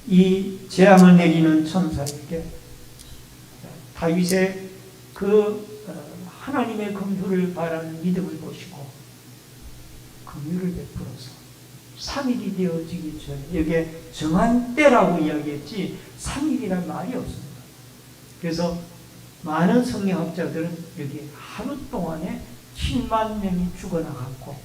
이 재앙을 내리는 천사에게 다윗의 그 하나님의 긍휼을 바라는 믿음을 보시고 긍휼을 베풀어서 3일이 되어지기 전에 여기에 정한 때라고 이야기했지 3일이란 말이 없습니다. 그래서 많은 성경학자들은 여기 하루 동안에 7만 명이 죽어나갔고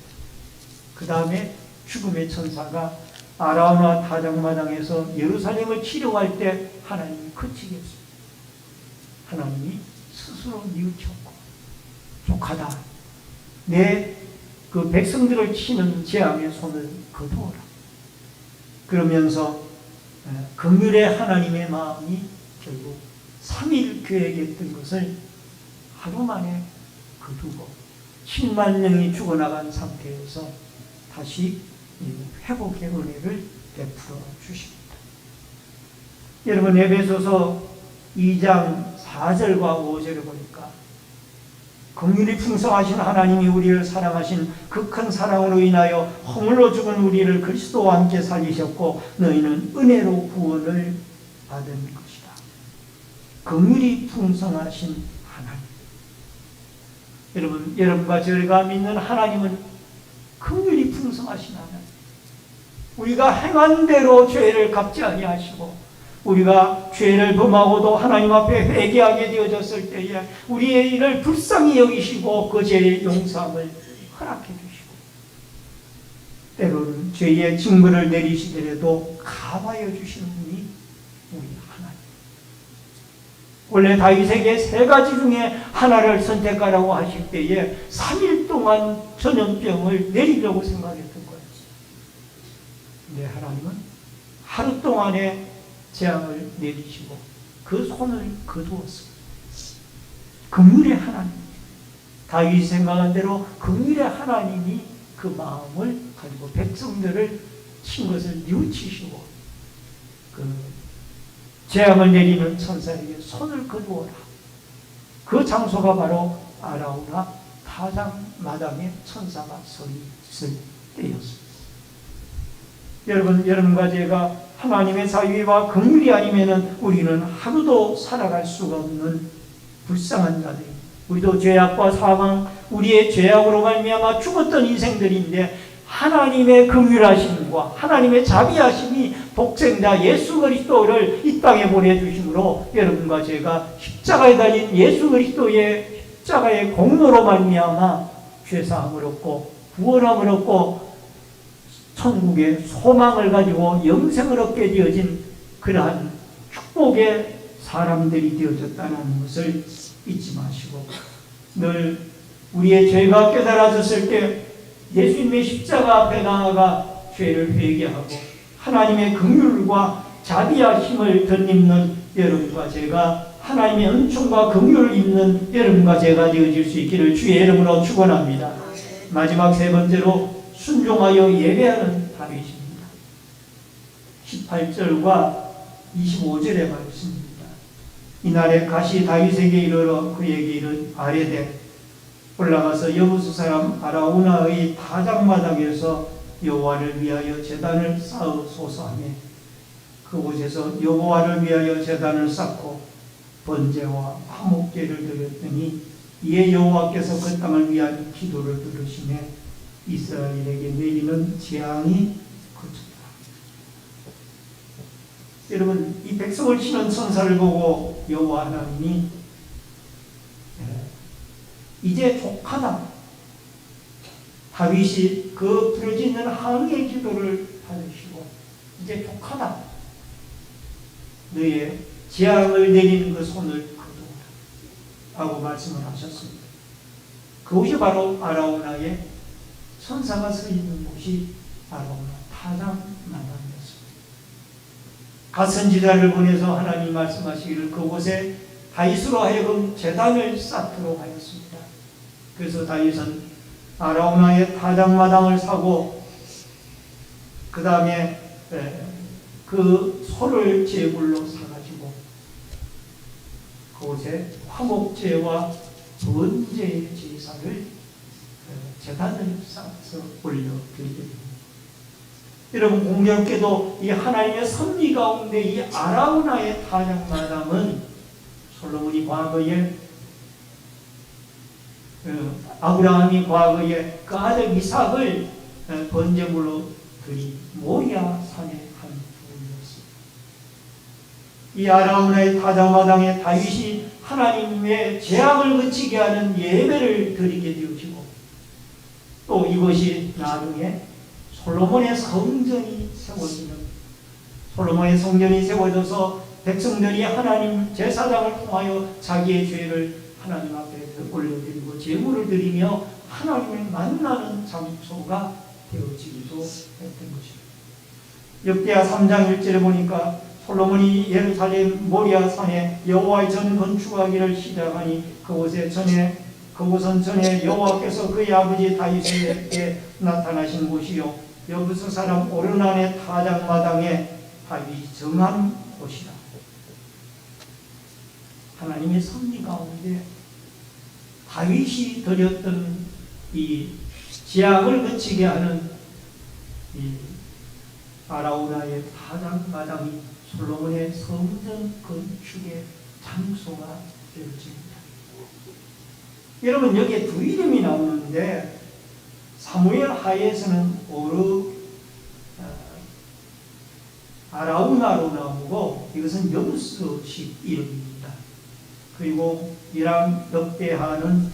그 다음에 죽음의 천사가 아라우나 타작마당에서 예루살렘을 치료할 때 하나님이 그치겠습니다. 하나님이 스스로 뉘우쳤고 족하다. 내 그 백성들을 치는 재앙의 손을 거두어라. 그러면서 긍휼의 하나님의 마음이 결국 3일 계획했던 것을 하루 만에 거두고 7만 명이 죽어나간 상태에서 다시 회복의 은혜를 베풀어 주십니다. 여러분 에베소서 2장 4절과 5절을 보니까 긍휼이 풍성하신 하나님이 우리를 사랑하신 그 큰 사랑으로 인하여 허물로 죽은 우리를 그리스도와 함께 살리셨고 너희는 은혜로 구원을 받은 것이다. 긍휼이 풍성하신 하나님. 여러분, 여러분과 저희가 믿는 하나님은 긍휼이 풍성하신 하나님. 우리가 행한 대로 죄를 갚지 아니하시고 우리가 죄를 범하고도 하나님 앞에 회개하게 되어졌을 때에 우리의 일을 불쌍히 여기시고 그 죄의 용서함을 허락해 주시고 때로는 죄의 징벌을 내리시더라도 가봐여 주시는 분이 우리 하나님. 원래 다윗에게 3가지 중에 하나를 선택하라고 하실 때에 3일 동안 전염병을 내리려고 생각했던 거예요. 근데 하나님은 하루 동안에 재앙을 내리시고 그 손을 거두었습니다. 긍휼의 하나님. 다윗이 생각한 대로 긍휼의 하나님이 그 마음을 가지고 백성들을 친 것을 뉘우치시고 그 재앙을 내리는 천사에게 손을 거두어라. 그 장소가 바로 아라우나 타작 마당에 천사가 서 있을 때였습니다. 여러분과 제가 하나님의 자유와 긍휼이 아니면은 우리는 하루도 살아갈 수가 없는 불쌍한 자들입니다. 우리도 죄악과 사망, 우리의 죄악으로 말미암아 죽었던 인생들인데 하나님의 긍휼하심과 하나님의 자비하심이 독생자 예수 그리스도를 이 땅에 보내주심으로 여러분과 제가 십자가에 달린 예수 그리스도의 십자가의 공로로 말미암아 죄사함을 얻고 구원함을 얻고 천국의 소망을 가지고 영생을 얻게 되어진 그러한 축복의 사람들이 되어졌다는 것을 잊지 마시고 늘 우리의 죄가 깨달아졌을 때 예수님의 십자가 앞에 나아가 죄를 회개하고 하나님의 긍휼과 자비하심을 덧입는 여러분과 제가 하나님의 은총과 긍휼을 입는 여러분과 제가 되어질 수 있기를 주의 이름으로 축원합니다. 마지막 3번째로 순종하여 예배하는 다윗입니다. 18절과 25절의 말씀입니다. 이날에 가시 다윗에게 이르러 그에게 아뢰되 올라가서 여부수 사람 아라우나의 타작마당에서 여호와를 위하여 제단을 쌓으소서 하며 그곳에서 여호와를 위하여 제단을 쌓고 번제와 화목제를 드렸더니 이에 여호와께서 그 땅을 위한 기도를 들으시며 이스라엘에게 내리는 재앙이 그쳤다. 여러분, 이 백성을 치는 천사를 보고 여호와 하나님이 이제 족하다. 다윗이 그 부르짖는 항의 기도를 받으시고 이제 족하다. 너의 재앙을 내리는 그 손을 거두어라 라고 말씀을 하셨습니다. 그곳이 바로 아라우나의 천사가 서 있는 곳이 아라우나 타작 마당이었습니다. 가선지자를 보내서 하나님 말씀하시기를 그곳에 다윗으로 하여금 제단을 쌓도록 하였습니다. 그래서 다윗은 아라우나의 타작 마당을 사고 그 다음에 그 소를 제물로 사가지고 그곳에 화목제와 번제의 제사를 제단을 쌓아서 올려드리게 됩니다. 여러분, 공교롭게도 이 하나님의 섭리 가운데 이 아라우나의 탄양마당은 솔로몬이 과거에 아브라함이 과거에 그 아들 이삭을 번제물로 드린 모리아 산의 한 부분이었습니다. 이 아라우나의 타작마당에 다윗이 하나님의 재앙을 그치게 하는 예배를 드리게 되어지고, 또 이것이 나중에 솔로몬의 성전이 세워지는, 솔로몬의 성전이 세워져서 백성들이 하나님 제사장을 통하여 자기의 죄를 하나님 앞에 올려드리고 제물을 드리며 하나님을 만나는 장소가 되어지기도 했던 것입니다. 역대하 3장 1절에 보니까 솔로몬이 예루살렘 모리아 산에 여호와의 전 건축하기를 시작하니 그곳은 전에 여호와께서 그의 아버지 다윗에게 나타나신 곳이요 여부스 사람 오르난의 타작마당에 다윗이 정한 곳이다. 하나님의 섭리 가운데 다윗이 드렸던 이 재앙을 그치게 하는 이 아라우나의 타작마당이 솔로몬의 성전 건축의 장소가 되어집니다. 여러분, 여기에 두 이름이 나오는데 사무엘 하에서는 아라우나로 나오고 이것은 여부스식 이름입니다. 그리고 이랑 역대하는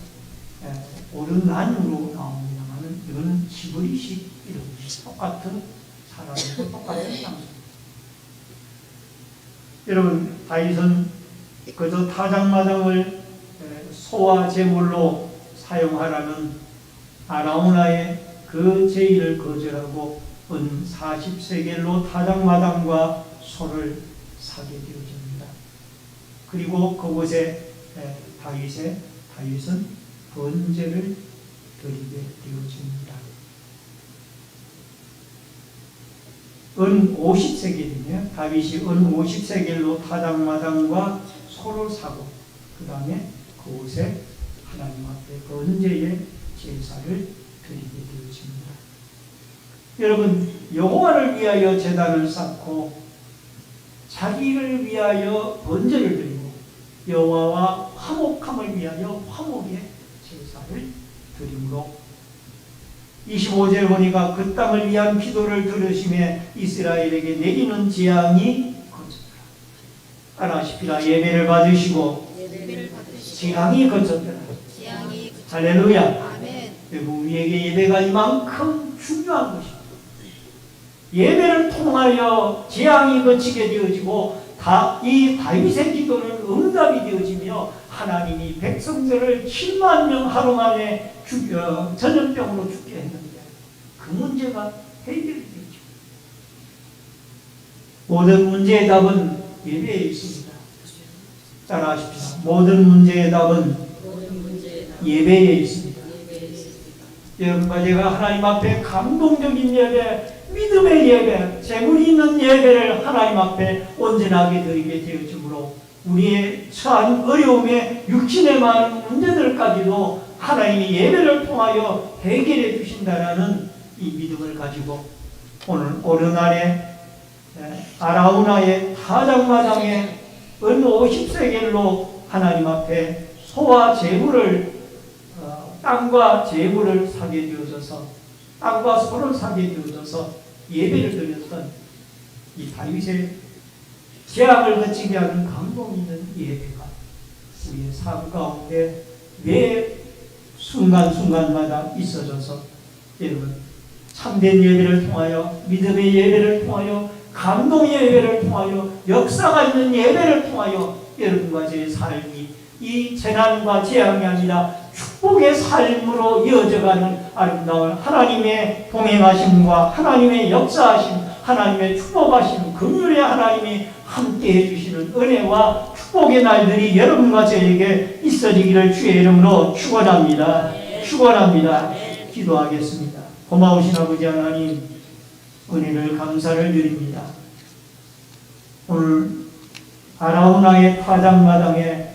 오르난으로 나옵니다만 이거는 히브리식 이름입니다. 똑같은 사람이고 똑같은 장소입니다. 여러분, 다윗은 그저 타작마당을 소와 제물로 사용하라는 아라우나의 그 제의를 거절하고 은 40세겔로 타작마당과 소를 사게 되어집니다. 그리고 그곳에 다윗은 번제를 드리게 되어집니다. 은 50세겔이며 다윗이 은 50세겔로 타작마당과 소를 사고 그 다음에 그곳에 하나님 앞에 번제의 제사를 드리게 되어집니다. 여러분, 여호와를 위하여 제단을 쌓고 자기를 위하여 번제를 드리고 여호와와 화목함을 위하여 화목의 제사를 드림으로 25절 보니까 그 땅을 위한 기도를 들으심에 이스라엘에게 내리는 재앙이 거쳤더라. 알아시피라. 예배를 받으시고 재앙이 거쳤더라. 할렐루야. 여러분, 우리에게 예배가 이만큼 중요한 것입니다. 예배를 통하여 재앙이 거치게 되어지고 이 다윗의 기도는 응답이 되어지며 하나님이 백성들을 7만 명 하루 만에 전염병으로 죽게 했는데 그 문제가 해결이 되죠. 모든 문제의 답은 예배에 있습니다. 따라하십시오. 모든 문제의 답은 예배에 있습니다. 여러분과 제가 하나님 앞에 감동적인 예배, 믿음의 예배, 재물이 있는 예배를 하나님 앞에 온전하게 드리게 되어지므로 우리의 처한 어려움에 육신의 많은 문제들까지도 하나님이 예배를 통하여 해결해 주신다라는 이 믿음을 가지고 오늘 오르날에 아라우나의 타작마당에 은 50세겔로 하나님 앞에 소와 제물을 땅과 제물을 사게 되어져서 땅과 소를 사게 되어져서 예배를 드렸던 이 다윗의 재앙을 거치게 하는 감동 있는 예배가 우리의 삶 가운데 매 순간순간마다 있어져서 여러분, 참된 예배를 통하여, 믿음의 예배를 통하여, 감동의 예배를 통하여, 역사가 있는 예배를 통하여 여러분과 제 삶이 이 재난과 재앙이 아니라 축복의 삶으로 이어져가는 아름다운 하나님의 동행하심과 하나님의 역사하심, 하나님의 축복하심, 긍휼의 하나님이 함께 해주시는 은혜와 축복의 날들이 여러분과 저에게 있어지기를 주의 이름으로 축원합니다. 축원합니다. 기도하겠습니다. 고마우신 아버지 하나님, 은혜를 감사를 드립니다. 오늘 아라우나의 타작마당에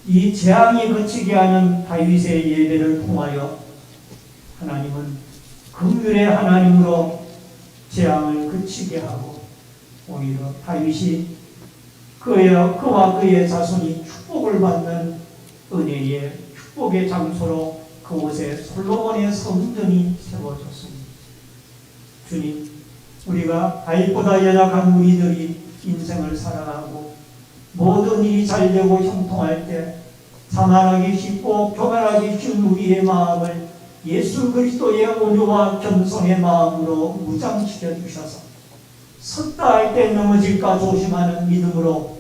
이 재앙이 그치게 하는 다윗의 예배를 통하여 하나님은 긍휼의 하나님으로 재앙을 그치게 하고 오히려 다윗이 그와 그의 자손이 축복을 받는 은혜의 축복의 장소로 그곳에 솔로몬의 성전이 세워졌습니다. 주님, 우리가 다윗보다 연약한 우리들이 인생을 살아가고 모든 일이 잘되고 형통할 때 자만하기 쉽고 교만하기 쉬운 우리의 마음을 예수 그리스도의 온유와 겸손의 마음으로 무장시켜 주셔서 섰다 할 때 넘어질까 조심하는 믿음으로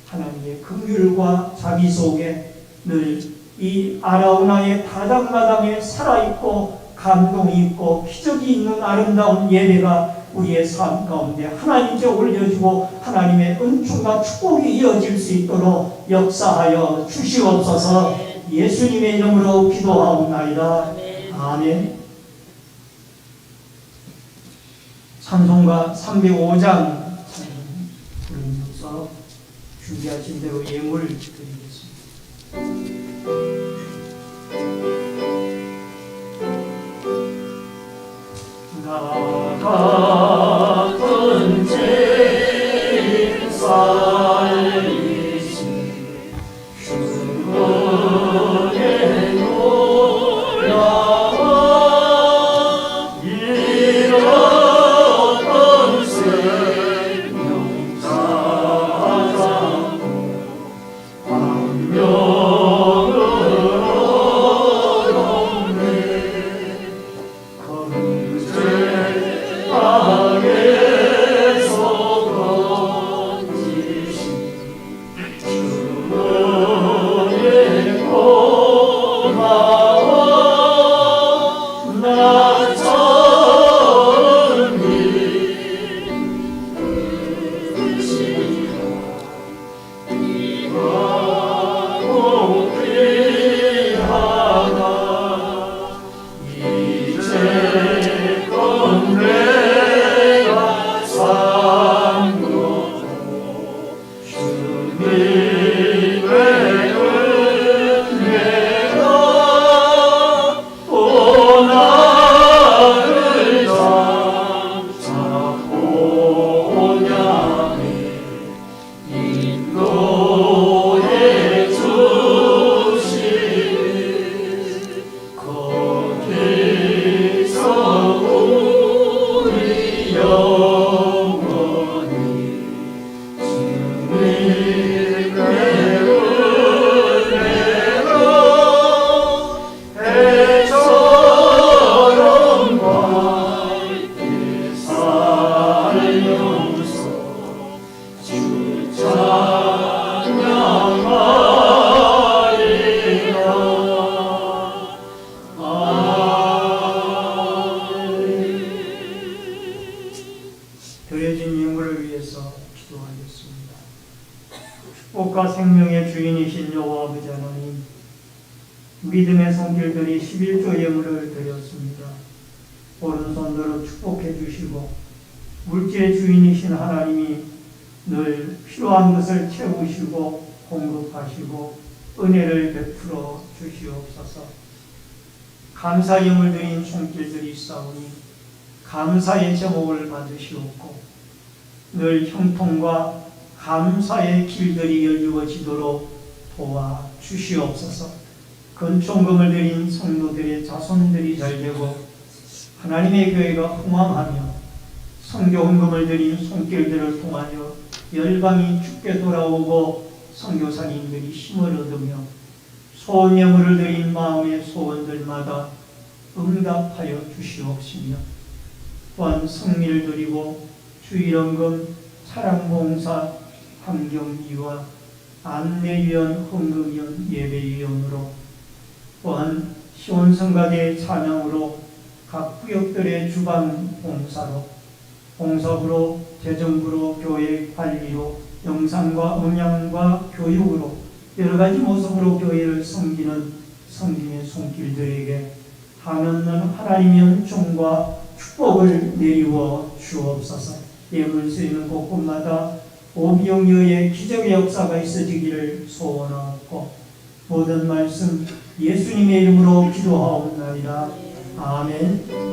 하나님의 긍휼과 자비 속에 늘 이 아라우나의 타작마당에 살아있고 감동이 있고 기적이 있는 아름다운 예배가 우리의 삶 가운데 하나님께 올려주고 하나님의 은총과 축복이 이어질 수 있도록 역사하여 주시옵소서. 예수님의 이름으로 기도하옵나이다. 아멘. 찬송가 305장 부르면서 준비하신 대로 예물 드리겠습니다. 나 같은 죄인 살리신 주의 놀라워 잃었던 생명 찾아고 광명을 얻었네. 땅에서 건지신 주의 고마워 나처럼 이하고 귀하다 이제껏 내가 삼고 주님의 은혜가 또 나를 잡아오냐니 인도해 주시니 거기서 우리 영원히 주님의 은혜로 해처럼 밝게 살려서 주 찬양하리라. 드려진 예물을 위해서 기도하겠습니다. 축복과 생명의 주인이신 여호와 아버지 하나님, 믿음의 손길들이 11조 예물을 드렸습니다. 오른손으로 축복해 주시고 물질의 주인이신 하나님이 늘 필요한 것을 채우시고 공급하시고 은혜를 베풀어 주시옵소서. 감사 예물 드린 손길들이 있사오니 감사의 제목을 받으시옵고 늘 형통과 감사의 길들이 열리워지도록 도와 주시옵소서. 근총금을 드린 성도들의 자손들이 잘되고 하나님의 교회가 흥왕하며 선교헌금을 드린 손길들을 통하여 열방이 주께 돌아오고 선교사님들이 힘을 얻으며 소원예물을 드린 마음의 소원들마다 응답하여 주시옵시며 또한 성밀 드리고 주일헌금, 사랑봉사, 환경위와 안내위원, 헌금위원, 예배위원으로 또한 시온성가대 찬양으로 각 구역들의 주방 봉사로 봉사부로, 재정부로, 교회 관리로, 영상과 음향과 교육으로 여러 가지 모습으로 교회를 섬기는 성김의 손길들에게 한없는 하나님의 은총과 축복을 내리워 주옵소서. 예물 쓰이는 곳곳마다 오병이어의 기적의 역사가 있어지기를 소원하고 모든 말씀 예수님의 이름으로 기도하옵나이다. 아멘.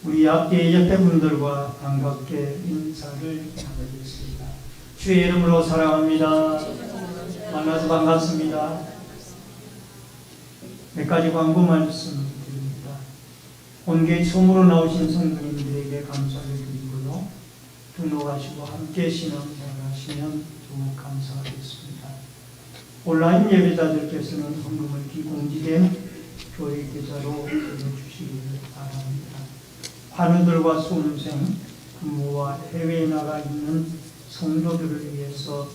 우리 앞뒤 옆에 분들과 반갑게 인사를 나누겠습니다. 주의 이름으로 사랑합니다. 만나서 반갑습니다. 몇 가지 광고 말씀드립니다. 본교회 처음으로 나오신 성도님들에게 감사를 드리고요. 등록하시고 함께 신앙생활하시면 더욱 감사하겠습니다. 온라인 예배자들께서는 헌금을 비공지된 교회 계좌로 보내주시기를 바랍니다. 환우들과 수험생, 근무와 해외에 나가 있는 성도들을 위해서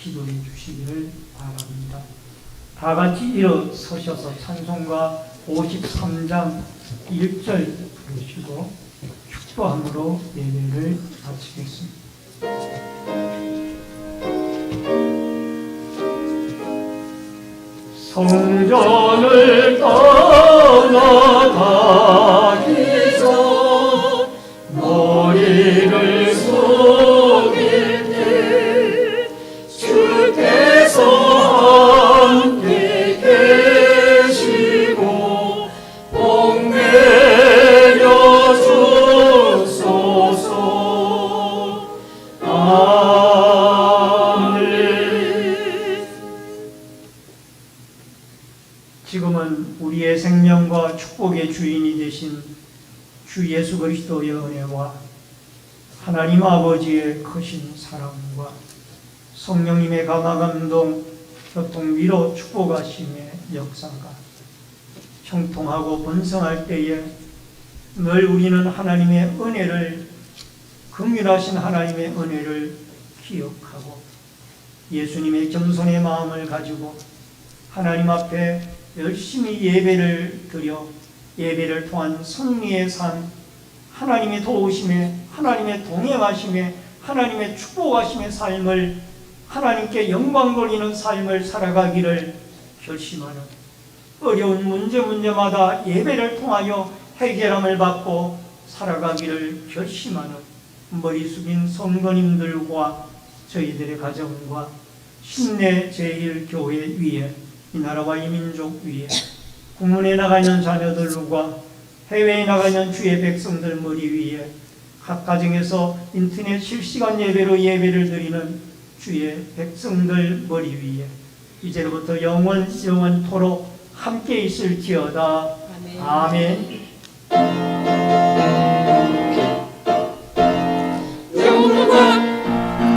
기도해 주시기를 바랍니다. 다 같이 일어서셔서 찬송가 53장 1절 부르시고 축도함으로 예배를 마치겠습니다. 성전을 떠나가기 전 너희를 속일 때 주께서 함께 계시고 복 내려 주소서. 아멘. 지금은 우리의 생명과 축복의 주인이 되신 주 예수 그리스도의 은혜와 하나님 아버지의 크신 사랑과 성령님의 감화감동, 교통, 위로, 축복하심의 역사가 형통하고 번성할 때에 늘 우리는 하나님의 은혜를, 긍휼하신 하나님의 은혜를 기억하고 예수님의 겸손의 마음을 가지고 하나님 앞에 열심히 예배를 드려 예배를 통한 승리의 삶, 하나님의 도우심에, 하나님의 동행하심에, 하나님의 축복하심의 삶을, 하나님께 영광 돌리는 삶을 살아가기를 결심하는, 어려운 문제마다 예배를 통하여 해결함을 받고 살아가기를 결심하는 머리 숙인 성도님들과 저희들의 가정과 신내 제1교회 위에, 이 나라와 이 민족 위에, 국문에 나가 있는 자녀들과 해외에 나가 있는 주의 백성들 머리 위에, 각 가정에서 인터넷 실시간 예배로 예배를 드리는 주의 백성들 머리 위에 이제로부터 영원토록 함께 있을지어다. 아멘.